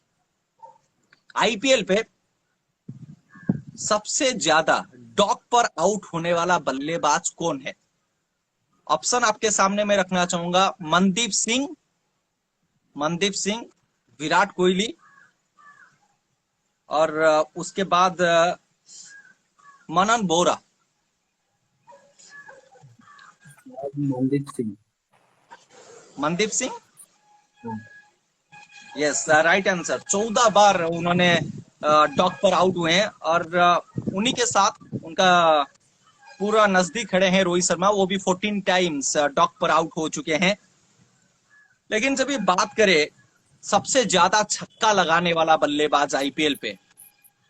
आईपीएल पे सबसे ज्यादा डॉट पर आउट होने वाला बल्लेबाज कौन है? ऑप्शन आपके सामने मैं रखना चाहूंगा, मनदीप सिंह, विराट कोहली, और उसके बाद मनन बोरा। मनदीप सिंह। मनदीप सिंह, हाँ। Yes right answer. 14 बार उन्होंने डॉक पर आउट हुए हैं और उन्हीं के साथ उनका पूरा नजदीक खड़े हैं रोहित शर्मा, वो भी 14 टाइम्स डॉक पर आउट हो चुके हैं। लेकिन जब ये बात करें सबसे ज्यादा छक्का लगाने वाला बल्लेबाज आईपीएल पे,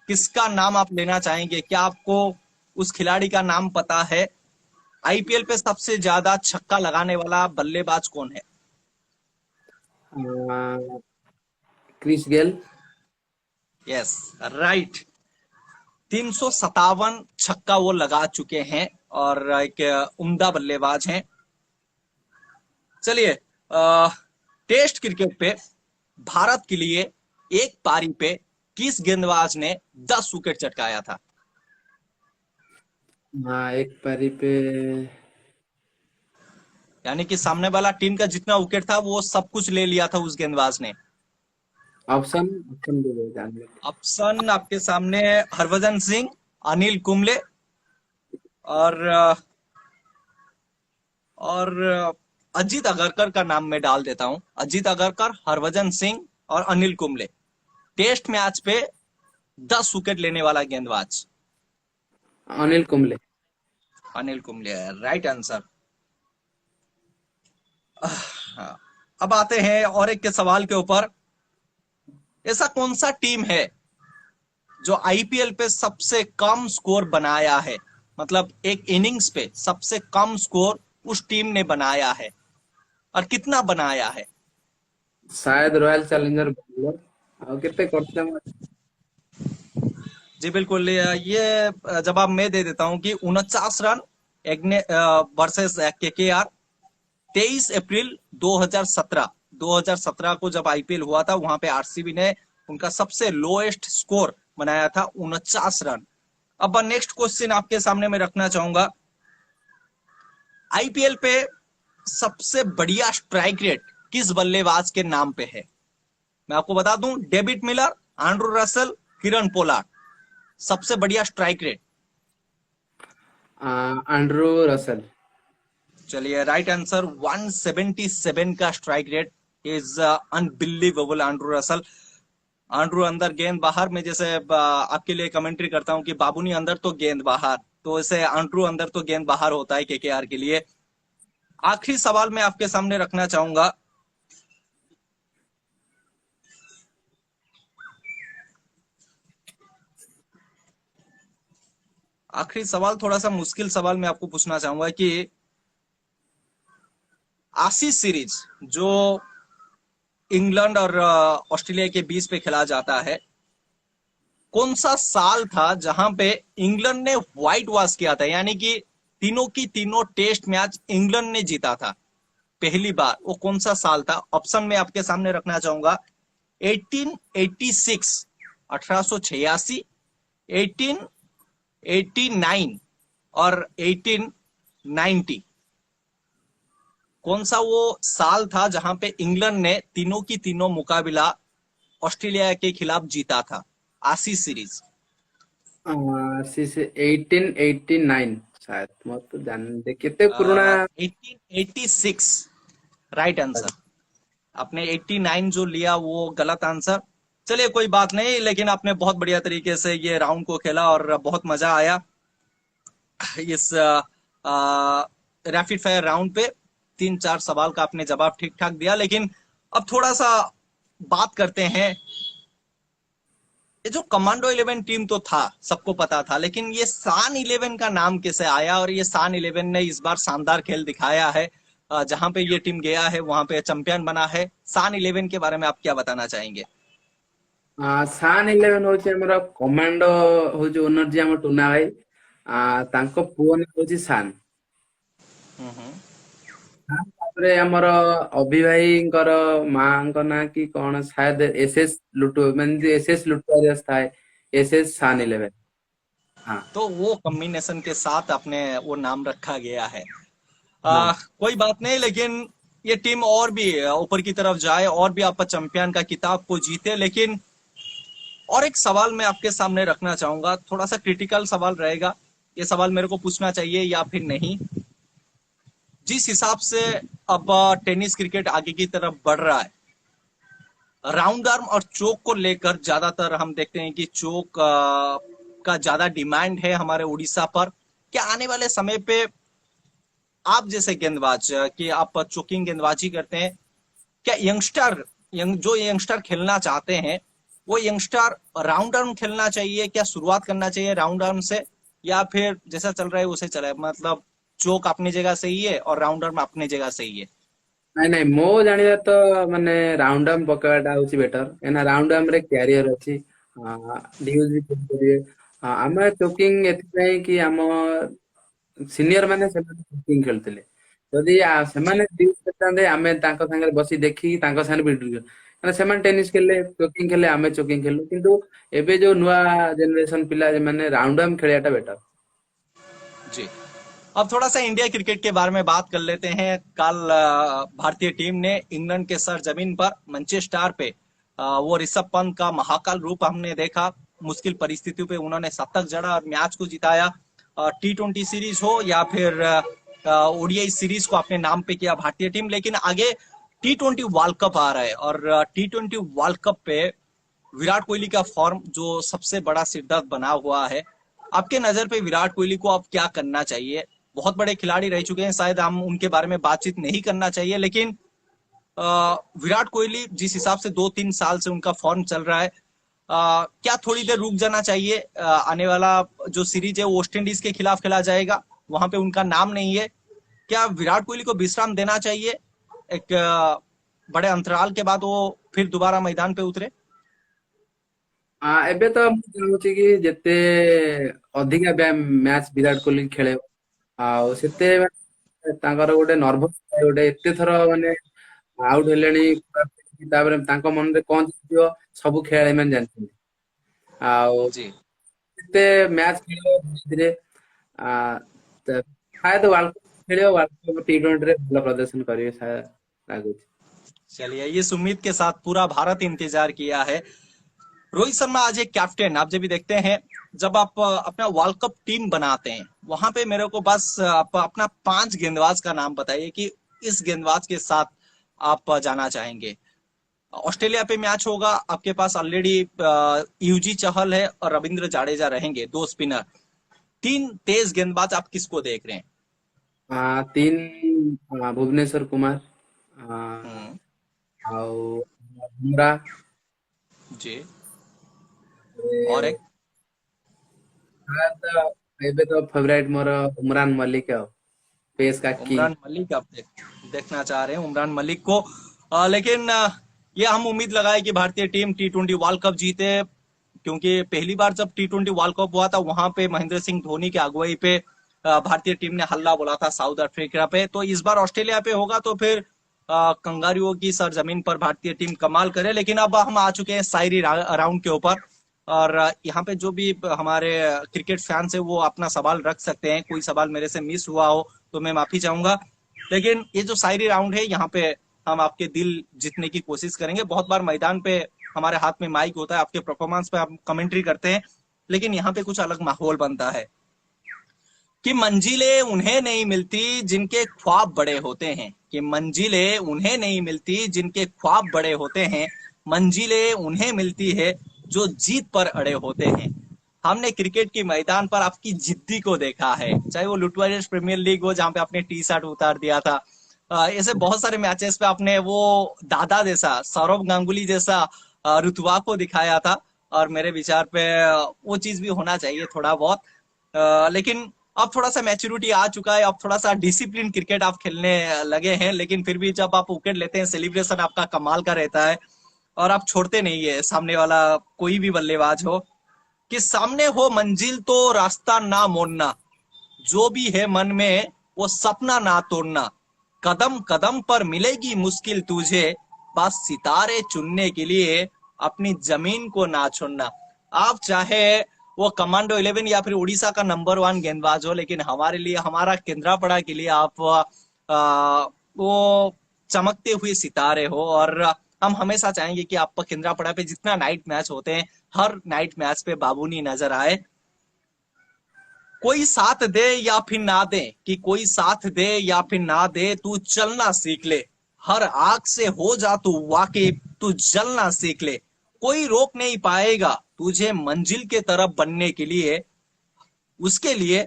किसका नाम आप लेना चाहेंगे? क्या आपको उस खिलाड़ी का नाम पता है? आईपीएल पे सबसे ज्यादा छक्का लगाने वाला बल्लेबाज कौन है? Chris Gayle. Yes right. 357 छक्का वो लगा चुके हैं और एक उम्दा बल्लेबाज हैं। चलिए, टेस्ट क्रिकेट पे भारत के लिए एक पारी पे किस गेंदबाज ने 10 विकेट चटकाया था? हाँ, एक पारी पे यानी कि सामने वाला टीम का जितना विकेट था वो सब कुछ ले लिया था उस गेंदबाज ने। ऑप्शन ऑप्शन दे दो जान लेते। ऑप्शन आपके सामने, हरभजन सिंह, अनिल कुंबले, और अजीत अगरकर का नाम मैं डाल देता हूं। अजीत अगरकर, हरभजन सिंह और अनिल कुंबले। टेस्ट मैच पे 10 विकेट लेने वाला गेंदबाज अनिल कुंबले। Anil Kumble, right answer. अब आते हैं और एक के सवाल के ऊपर। ऐसा कौन सा टीम है जो आईपीएल पे सबसे कम स्कोर बनाया है? मतलब एक इनिंग्स पे सबसे कम स्कोर उस टीम ने बनाया है, और कितना बनाया है? शायद रॉयल चैलेंजर बैंगलोर। और कितने करते हैं? जी बिल्कुल, ये जवाब मैं दे देता हूं कि 49 रन वर्सेस केकेआर। 23 अप्रैल 2017 को जब आईपीएल हुआ था, वहां पे आरसीबी ने उनका सबसे लोएस्ट स्कोर बनाया था 49 रन। अब नेक्स्ट क्वेश्चन आपके सामने मैं रखना चाहूंगा, आईपीएल पे सबसे बढ़िया स्ट्राइक रेट किस बल्लेबाज के नाम पे है? मैं आपको बता दूं, David Miller, Andrew Russell, Kieron Pollard. सबसे बढ़िया स्ट्राइक रेट? Andrew Russell. चलिए राइट आंसर, 177 का strike rate is unbelievable. Andrew Russell, Andrew अंदर गेंद बाहर में, जैसे आपके लिए कमेंट्री करता हूं कि बाबूनी अंदर तो गेंद बाहर, तो ऐसे एंड्रू अंदर तो गेंद बाहर होता है केकेआर के लिए। आखिरी सवाल मैं आपके सामने रखना चाहूंगा, आखिरी सवाल थोड़ा सा मुश्किल सवाल मैं आपको पूछना चाहूंगा कि आशीष सीरीज जो इंग्लैंड और ऑस्ट्रेलिया के बीच पे खेला जाता है, कौन सा साल था जहां पे इंग्लैंड ने व्हाइट वॉश किया था, यानी कि तीनों की तीनों टेस्ट मैच इंग्लैंड ने जीता था? पहली बार वो कौन सा साल था? ऑप्शन में आपके सामने रखना चाहूंगा। 1886, 1886, 1889 और 1890। कौन सा वो साल था जहां पे इंग्लैंड ने तीनों की तीनों मुकाबला ऑस्ट्रेलिया के खिलाफ जीता था, आसी सीरीज? से 1889 शायद, मैं तो जान दे केते पुराना। 1886 राइट आंसर। आपने 89 जो लिया वो गलत आंसर। चलिए कोई बात नहीं, लेकिन आपने बहुत बढ़िया तरीके से ये राउंड को खेला और बहुत मजा आया इस रैपिड फायर राउंड पे। 3-4 सवाल का आपने जवाब ठीक ठाक दिया, लेकिन अब थोड़ा सा बात करते हैं। ये जो कमांडो 11 टीम तो था, सबको पता था, लेकिन ये सान 11 का नाम कैसे आया? और ये सान 11 ने इस बार शानदार खेल दिखाया है, जहां पे ये टीम गया है वहां पे चैंपियन बना है। सान 11 के बारे में आप क्या बताना चाहेंगे? सान 11 होची हमर कमांडो होची ओनर जी हम टुना भाई, तांको पुओ ना होची सान। हम्म। तापरे हमर अभि भाईଙ୍କର मांको ना कि कौन शायद एसएस लुटो म्हणजे एसएस लुटोरियस था, एसएस सान 11। हाँ तो वो कॉम्बिनेशन के साथ अपने वो नाम रखा गया है। हाँ। कोई बात नहीं, लेकिन ये टीम और भी ऊपर की तरफ जाए और भी आप चैंपियन का किताब को जीते। लेकिन और एक सवाल मैं आपके सामने रखना चाहूंगा, थोड़ा सा क्रिटिकल सवाल रहेगा। ये सवाल मेरे को पूछना चाहिए या फिर नहीं? जिस हिसाब से अब टेनिस क्रिकेट आगे की तरफ बढ़ रहा है, राउंड आर्म और चोक को लेकर ज्यादातर हम देखते हैं कि चोक का ज्यादा डिमांड है हमारे उड़ीसा पर। क्या आने वाले समय पे आप जैसे गेंदबाज कि आप चोकिंग गेंदबाजी करते हैं, क्या जो यंगस्टर खेलना चाहते हैं वो यंगस्टर राउंड आर्म खेलना चाहिए? क्या शुरुआत करना चाहिए राउंड आर्म से, या फिर जैसा चल रहा है उसे चले, मतलब चोक अपनी जगह सही है और राउंड आर्म अपनी जगह सही है? ନାଇଁ ନାଇଁ ମୋ ଜାଣିବା ତ ମାନେ ରାଉଣ୍ଡ ଆର୍ମ ପକେଇବାଟା ହଉଛି ବେଟର, କାହିଁକିନା ରାଉଣ୍ଡ ଆର୍ମ ରେ କ୍ୟାରିୟର ଅଛି, ଡିୟୁଜ ବି କରିପାରିବେ। ଆମେ ଚୋକିଂ ଏଥିପାଇଁ କି ଆମ ସିନିୟର ମାନେ ସେମାନେ ଚୋକିଂ ଖେଳୁଥିଲେ, ଯଦି जी। ସେମାନେ ଡିୟୁଜ ଖେଳିଥାନ୍ତେ ଆମେ ତାଙ୍କ ସାଙ୍ଗରେ ବସି ଦେଖିକି ତାଙ୍କ ସାଙ୍ଗରେ ବି ଡିୟୁଜ, କାରଣ ସେମାନେ ଟେନିସ ଖେଳିଲେ ଚୋକିଂ ଖେଳିଲେ ଆମେ ଚୋକିଂ ଖେଳିଲୁ, କିନ୍ତୁ ଏବେ ଯୋଉ ନୂଆ ଜେନେରେସନ ପିଲା ସେମାନେ ରାଉଣ୍ଡ ଆର୍ମ ଖେଳିବାଟା बेटर। जी। अब थोड़ा सा इंडिया क्रिकेट के बारे में बात कर लेते हैं। कल भारतीय टीम ने इंग्लैंड के सर जमीन पर मैनचेस्टर पे वो ऋषभ पंत का महाकाल रूप हमने देखा। मुश्किल परिस्थितियों पे उन्होंने शतक जड़ा और मैच को जिताया। T20 सीरीज हो या फिर ओडीआई सीरीज को अपने नाम पे किया भारतीय टीम। लेकिन आगे T20 वर्ल्ड कप आ रहा है और T20 वर्ल्ड कप पे विराट कोहली का फॉर्म जो सबसे बड़ा सिरदर्द बना हुआ है। आपके नजर पे विराट कोहली को अब क्या करना चाहिए? बहुत बड़े खिलाड़ी रह चुके हैं, शायद हम उनके बारे में बातचीत नहीं करना चाहिए, लेकिन विराट कोहली जिस हिसाब से 2-3 साल से उनका फॉर्म चल रहा है, क्या थोड़ी देर रुक जाना चाहिए? आने वाला जो सीरीज है वो वेस्ट इंडीज के खिलाफ खेला जाएगा, वहां पे उनका नाम नहीं है। क्या विराट कोहली को विश्राम देना चाहिए एक बड़े अंतराल के बाद वो फिर दोबारा मैदान पे उतरे? ଏବେ ତ ମୁଁ ଚାହୁଁଛି କି ଯେତେ ଅଧିକା ମ୍ୟାଚ ବିରାଟ କୋହଲି ଖେଳେ, ଆଉ ସେତେ ତାଙ୍କର ଗୋଟେ ନର୍ଭସ ଗୋଟେ ଏତେ ଥର ମାନେ ଆଉଟ ହେଲେଣି, ତାପରେ ତାଙ୍କ ମନରେ କଣ ଚାଲିଥିବ ସବୁ ଖେଳାଳି ମାନେ ଜାଣିଛନ୍ତି। ଆଉ जी। ଯେତେ ମ୍ୟାଚ ଖେଳିବ ଧୀରେ ଧୀରେ शायद वर्ल्ड कप खेलियो, वर्ल्ड कप T20 ରେ ଭଲ ପ୍ରଦର୍ଶନ କରିବେ शायद ଲାଗୁଛି। चलिए, इस उम्मीद के साथ पूरा भारत इंतजार किया है। रोहित शर्मा आज एक कैप्टन, आप जब भी देखते हैं, जब आप अपना वर्ल्ड कप टीम बनाते हैं, वहां पे मेरे को बस आप अपना 5 गेंदबाज का नाम बताइए कि इस गेंदबाज के साथ आप जाना चाहेंगे। ऑस्ट्रेलिया पे मैच होगा, आपके पास ऑलरेडी यूजी चहल है और रविंद्र जाडेजा रहेंगे, 2 स्पिनर। 3 तेज गेंदबाज आप किसको देख रहे हैं? 3 भुवनेश्वर कुमार, हम्म। ଆଉ ବୁମରା, जी। और ଏ एक? शायद ଏବେ ତ ଫେଭରାइट ମୋର उमरान मलिक ଆଉ पेस का किंग। उमरान मलिक आप देखना चाह रहे हैं उमरान मलिक को। लेकिन ये हम उम्मीद लगाए कि भारतीय टीम T20 वर्ल्ड कप जीते, क्योंकि पहली बार जब T20 वर्ल्ड कप हुआ था वहां पे महेंद्र सिंह धोनी की अगुवाई पे भारतीय टीम ने हल्ला बोला था साउथ अफ्रीका पे, तो इस बार ऑस्ट्रेलिया पे होगा तो फिर कंगारुओं की सरजमीन पर भारतीय टीम कमाल करे। लेकिन अब हम आ चुके हैं शायरी राउंड के ऊपर, और यहाँ पे जो भी हमारे क्रिकेट फैंस है वो अपना सवाल रख सकते हैं। कोई सवाल मेरे से मिस हुआ हो तो मैं माफी चाहूंगा। लेकिन ये जो शायरी राउंड है, यहाँ पे हम आपके दिल जीतने की कोशिश करेंगे। बहुत बार मैदान पे हमारे हाथ में माइक होता है, आपके परफॉर्मेंस पे हम कमेंट्री करते हैं, लेकिन यहाँ पे कुछ अलग माहौल बनता है कि मंजिलें उन्हें नहीं मिलती जिनके ख्वाब बड़े होते हैं, कि मंजिलें उन्हें नहीं मिलती जिनके ख्वाब बड़े होते हैं, मंजिलें उन्हें मिलती है जो जीत पर अड़े होते हैं। हमने क्रिकेट के मैदान पर आपकी जिद्दी को देखा है, चाहे वो लुटवारियर्स प्रीमियर लीग हो जहां पे आपने टी शर्ट उतार दिया था, ऐसे बहुत सारे मैचेस पे आपने वो दादा जैसा, सौरव गांगुली जैसा रुतबा को दिखाया था। और मेरे विचार पे वो चीज भी होना चाहिए थोड़ा बहुत। लेकिन अब थोड़ा सा मैच्योरिटी आ चुका है, अब थोड़ा सा डिसिप्लिन क्रिकेट आप खेलने लगे हैं। लेकिन फिर भी जब आप विकेट लेते हैं, सेलिब्रेशन आपका कमाल का रहता है, और आप छोड़ते नहीं है सामने वाला कोई भी बल्लेबाज हो। कि सामने हो मंजिल तो रास्ता ना मोड़ना, जो भी है मन में वो सपना ना तोड़ना, कदम कदम पर मिलेगी मुश्किल तुझे, बस सितारे चुनने के लिए अपनी जमीन को ना छोड़ना। आप चाहे वो कमांडो 11 या फिर उड़ीसा का नंबर 1 गेंदबाज हो, लेकिन हमारे लिए, हमारा केंद्रापड़ा के लिए आप वो चमकते हुए सितारे हो। और हम हमेशा चाहेंगे कि आप केंद्रापड़ा पे जितना नाइट मैच होते हैं, हर नाइट मैच पे बाबूनी नजर आए। कोई साथ दे या फिर ना दे, कि कोई साथ दे या फिर ना दे, तू चलना सीख ले, हर आग से हो जा तू वाकिफ, तू जलना सीख ले, कोई रोक नहीं पाएगा तुझे मंजिल के तरफ बनने के लिए, उसके लिए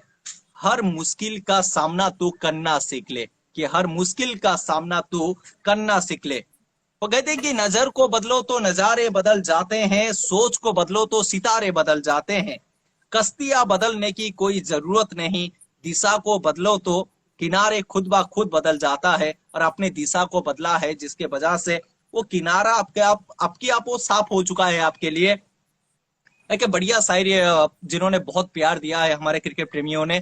हर मुश्किल का सामना तू करना सीख ले, कि हर मुश्किल का सामना तू करना सीख ले। वो कहते हैं कि नजर को बदलो तो नजारे बदल जाते हैं, सोच को बदलो तो सितारे बदल जाते हैं, कश्तियां बदलने की कोई जरूरत नहीं, दिशा को बदलो तो किनारे खुद ब खुद बदल जाता है। और आपने दिशा को बदला है जिसके वजह से वो किनारा आपकी आप वो साफ हो चुका है आपके लिए। एक बढ़िया शायरी जिन्होंने बहुत प्यार दिया है हमारे क्रिकेट प्रेमियों ने,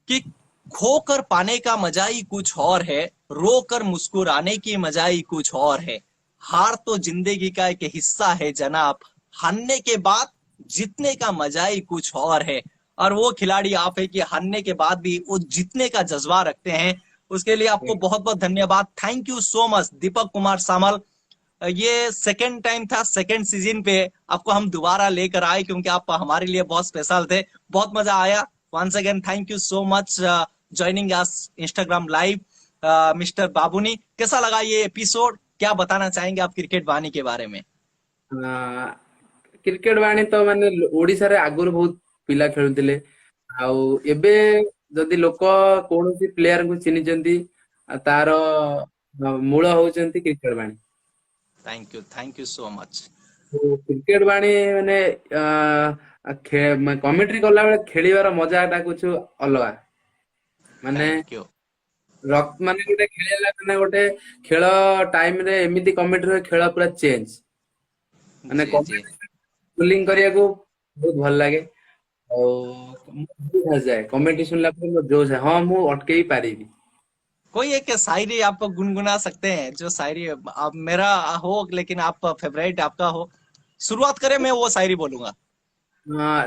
कि खोकर पाने का मजा ही कुछ और है, रोकर मुस्कुराने की मजा ही कुछ और है, हार तो जिंदगी का एक हिस्सा है जनाब, हारने के बाद जीतने का मजा ही कुछ और है। और वो खिलाड़ी आप है कि हारने के बाद भी वो जीतने का जज्बा रखते हैं। उसके लिए आपको बहुत बहुत धन्यवाद। थैंक यू सो मच दीपक कुमार सामल। ये सेकेंड टाइम था, सेकेंड सीजन पे आपको हम दोबारा लेकर आए, क्योंकि आप हमारे लिए बहुत स्पेशल थे, बहुत मजा आया। Once again thank you so much joining us Instagram live. Mister Babuni, कैसा लगा ये एपिसोड, क्या बताना चाहेंगे आप क्रिकेट वानी के बारे में? क्रिकेट बाणी तो माने ओडिशा रे आगुर बहुत पिला खेलुथिले आउ एबे जदि लोक कोनोसी प्लेयर को चिनिचंती तार मूल होचंती क्रिकेट बाणी। Thank you so much. तो क्रिकेट बाणी माने कमेंट्री कला बेले खेलिबार मजा टा कुछ अलगा माने थैंक यू। माने गोटे खेलिला माने गोटे खेल टाइम रे एमिति कमेंट्री खेल पूरा चेंज माने जी जी। बोलिंग करिया को बहुत भल लागे और जोश जाए कमेंट्री सुनला पर मो जोश है हाँ मु अटके ही पारिबी। कोई एक शायरी आप गुनगुना सकते हैं, जो शायरी आप मेरा हो लेकिन आप फेवरेट आपका हो, शुरुआत करें, मैं वो शायरी बोलूंगा।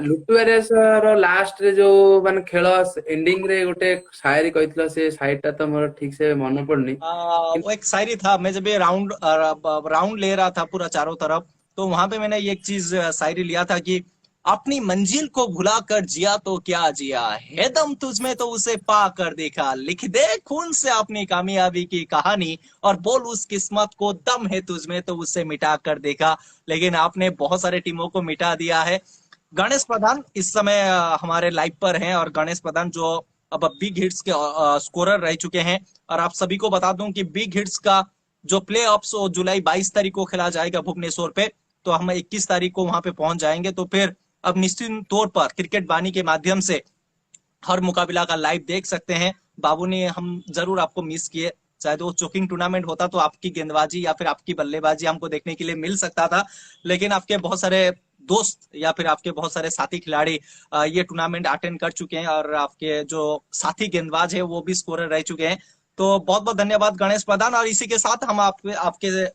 लुटुआरेसर लास्ट रे जो माने खेल एंडिंग रे गोटे शायरी कहितला से शायरीटा तो मोर ठीक से मन पड़नी। वो एक शायरी था, मैं जब ये राउंड राउंड ले रहा था पूरा चारों तरफ, तो वहां पे मैंने एक चीज शायरी लिया था कि अपनी मंजिल को भुला कर जिया तो क्या जिया है, दम तुझमें तो उसे पा कर देखा, लिख दे खून से अपनी कामयाबी की कहानी, और बोल उस किस्मत को दम है तुझमें तो उसे मिटा कर देखा। लेकिन आपने बहुत सारे टीमों को मिटा दिया है। गणेश प्रधान इस समय हमारे लाइव पर हैं, और गणेश प्रधान जो अब बिग हिट्स के स्कोरर रह चुके हैं। और आप सभी को बता दूं कि बिग हिट्स का जो प्ले ऑफ्स जुलाई 22 तारीख को खेला जाएगा भुवनेश्वर पे, तो हम 21 तारीख को वहां पे पहुंच जाएंगे। तो फिर अब निश्चित तौर पर क्रिकेट बानी के माध्यम से हर मुकाबला का लाइव देख सकते हैं। बाबू ने हम जरूर आपको मिस किए, शायद वो चोकिंग टूर्नामेंट होता तो आपकी गेंदबाजी या फिर आपकी बल्लेबाजी हमको देखने के लिए मिल सकता था, लेकिन आपके बहुत सारे दोस्त या फिर आपके बहुत सारे साथी खिलाड़ी ये टूर्नामेंट अटेंड कर चुके हैं और आपके जो साथी गेंदबाज है वो भी स्कोरर रह चुके हैं। तो बहुत बहुत धन्यवाद गणेश प्रधान, और इसी के साथ हम आपके आपके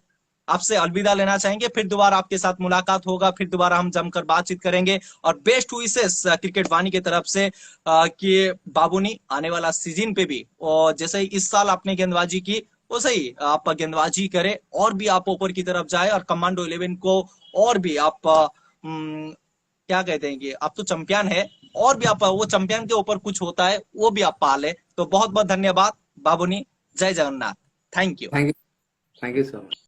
आपसे अलविदा लेना चाहेंगे। फिर दोबारा आपके साथ मुलाकात होगा, फिर दोबारा हम जमकर बातचीत करेंगे। और बेस्ट विशेष क्रिकेट वाणी की तरफ से कि बाबूनी आने वाला सीजन पे भी, और जैसे ही इस साल आपने गेंदबाजी की वैसे ही आप गेंदबाजी करें और भी आप ऊपर की तरफ जाए, और कमांडो 11 को और भी आप क्या कहते हैं कि आप तो चैंपियन है, और भी आप वो चैंपियन के ऊपर कुछ होता है वो भी आप पाले। तो बहुत बहुत धन्यवाद बाबूनी। जय Jagannath. Thank you. Thank you so much.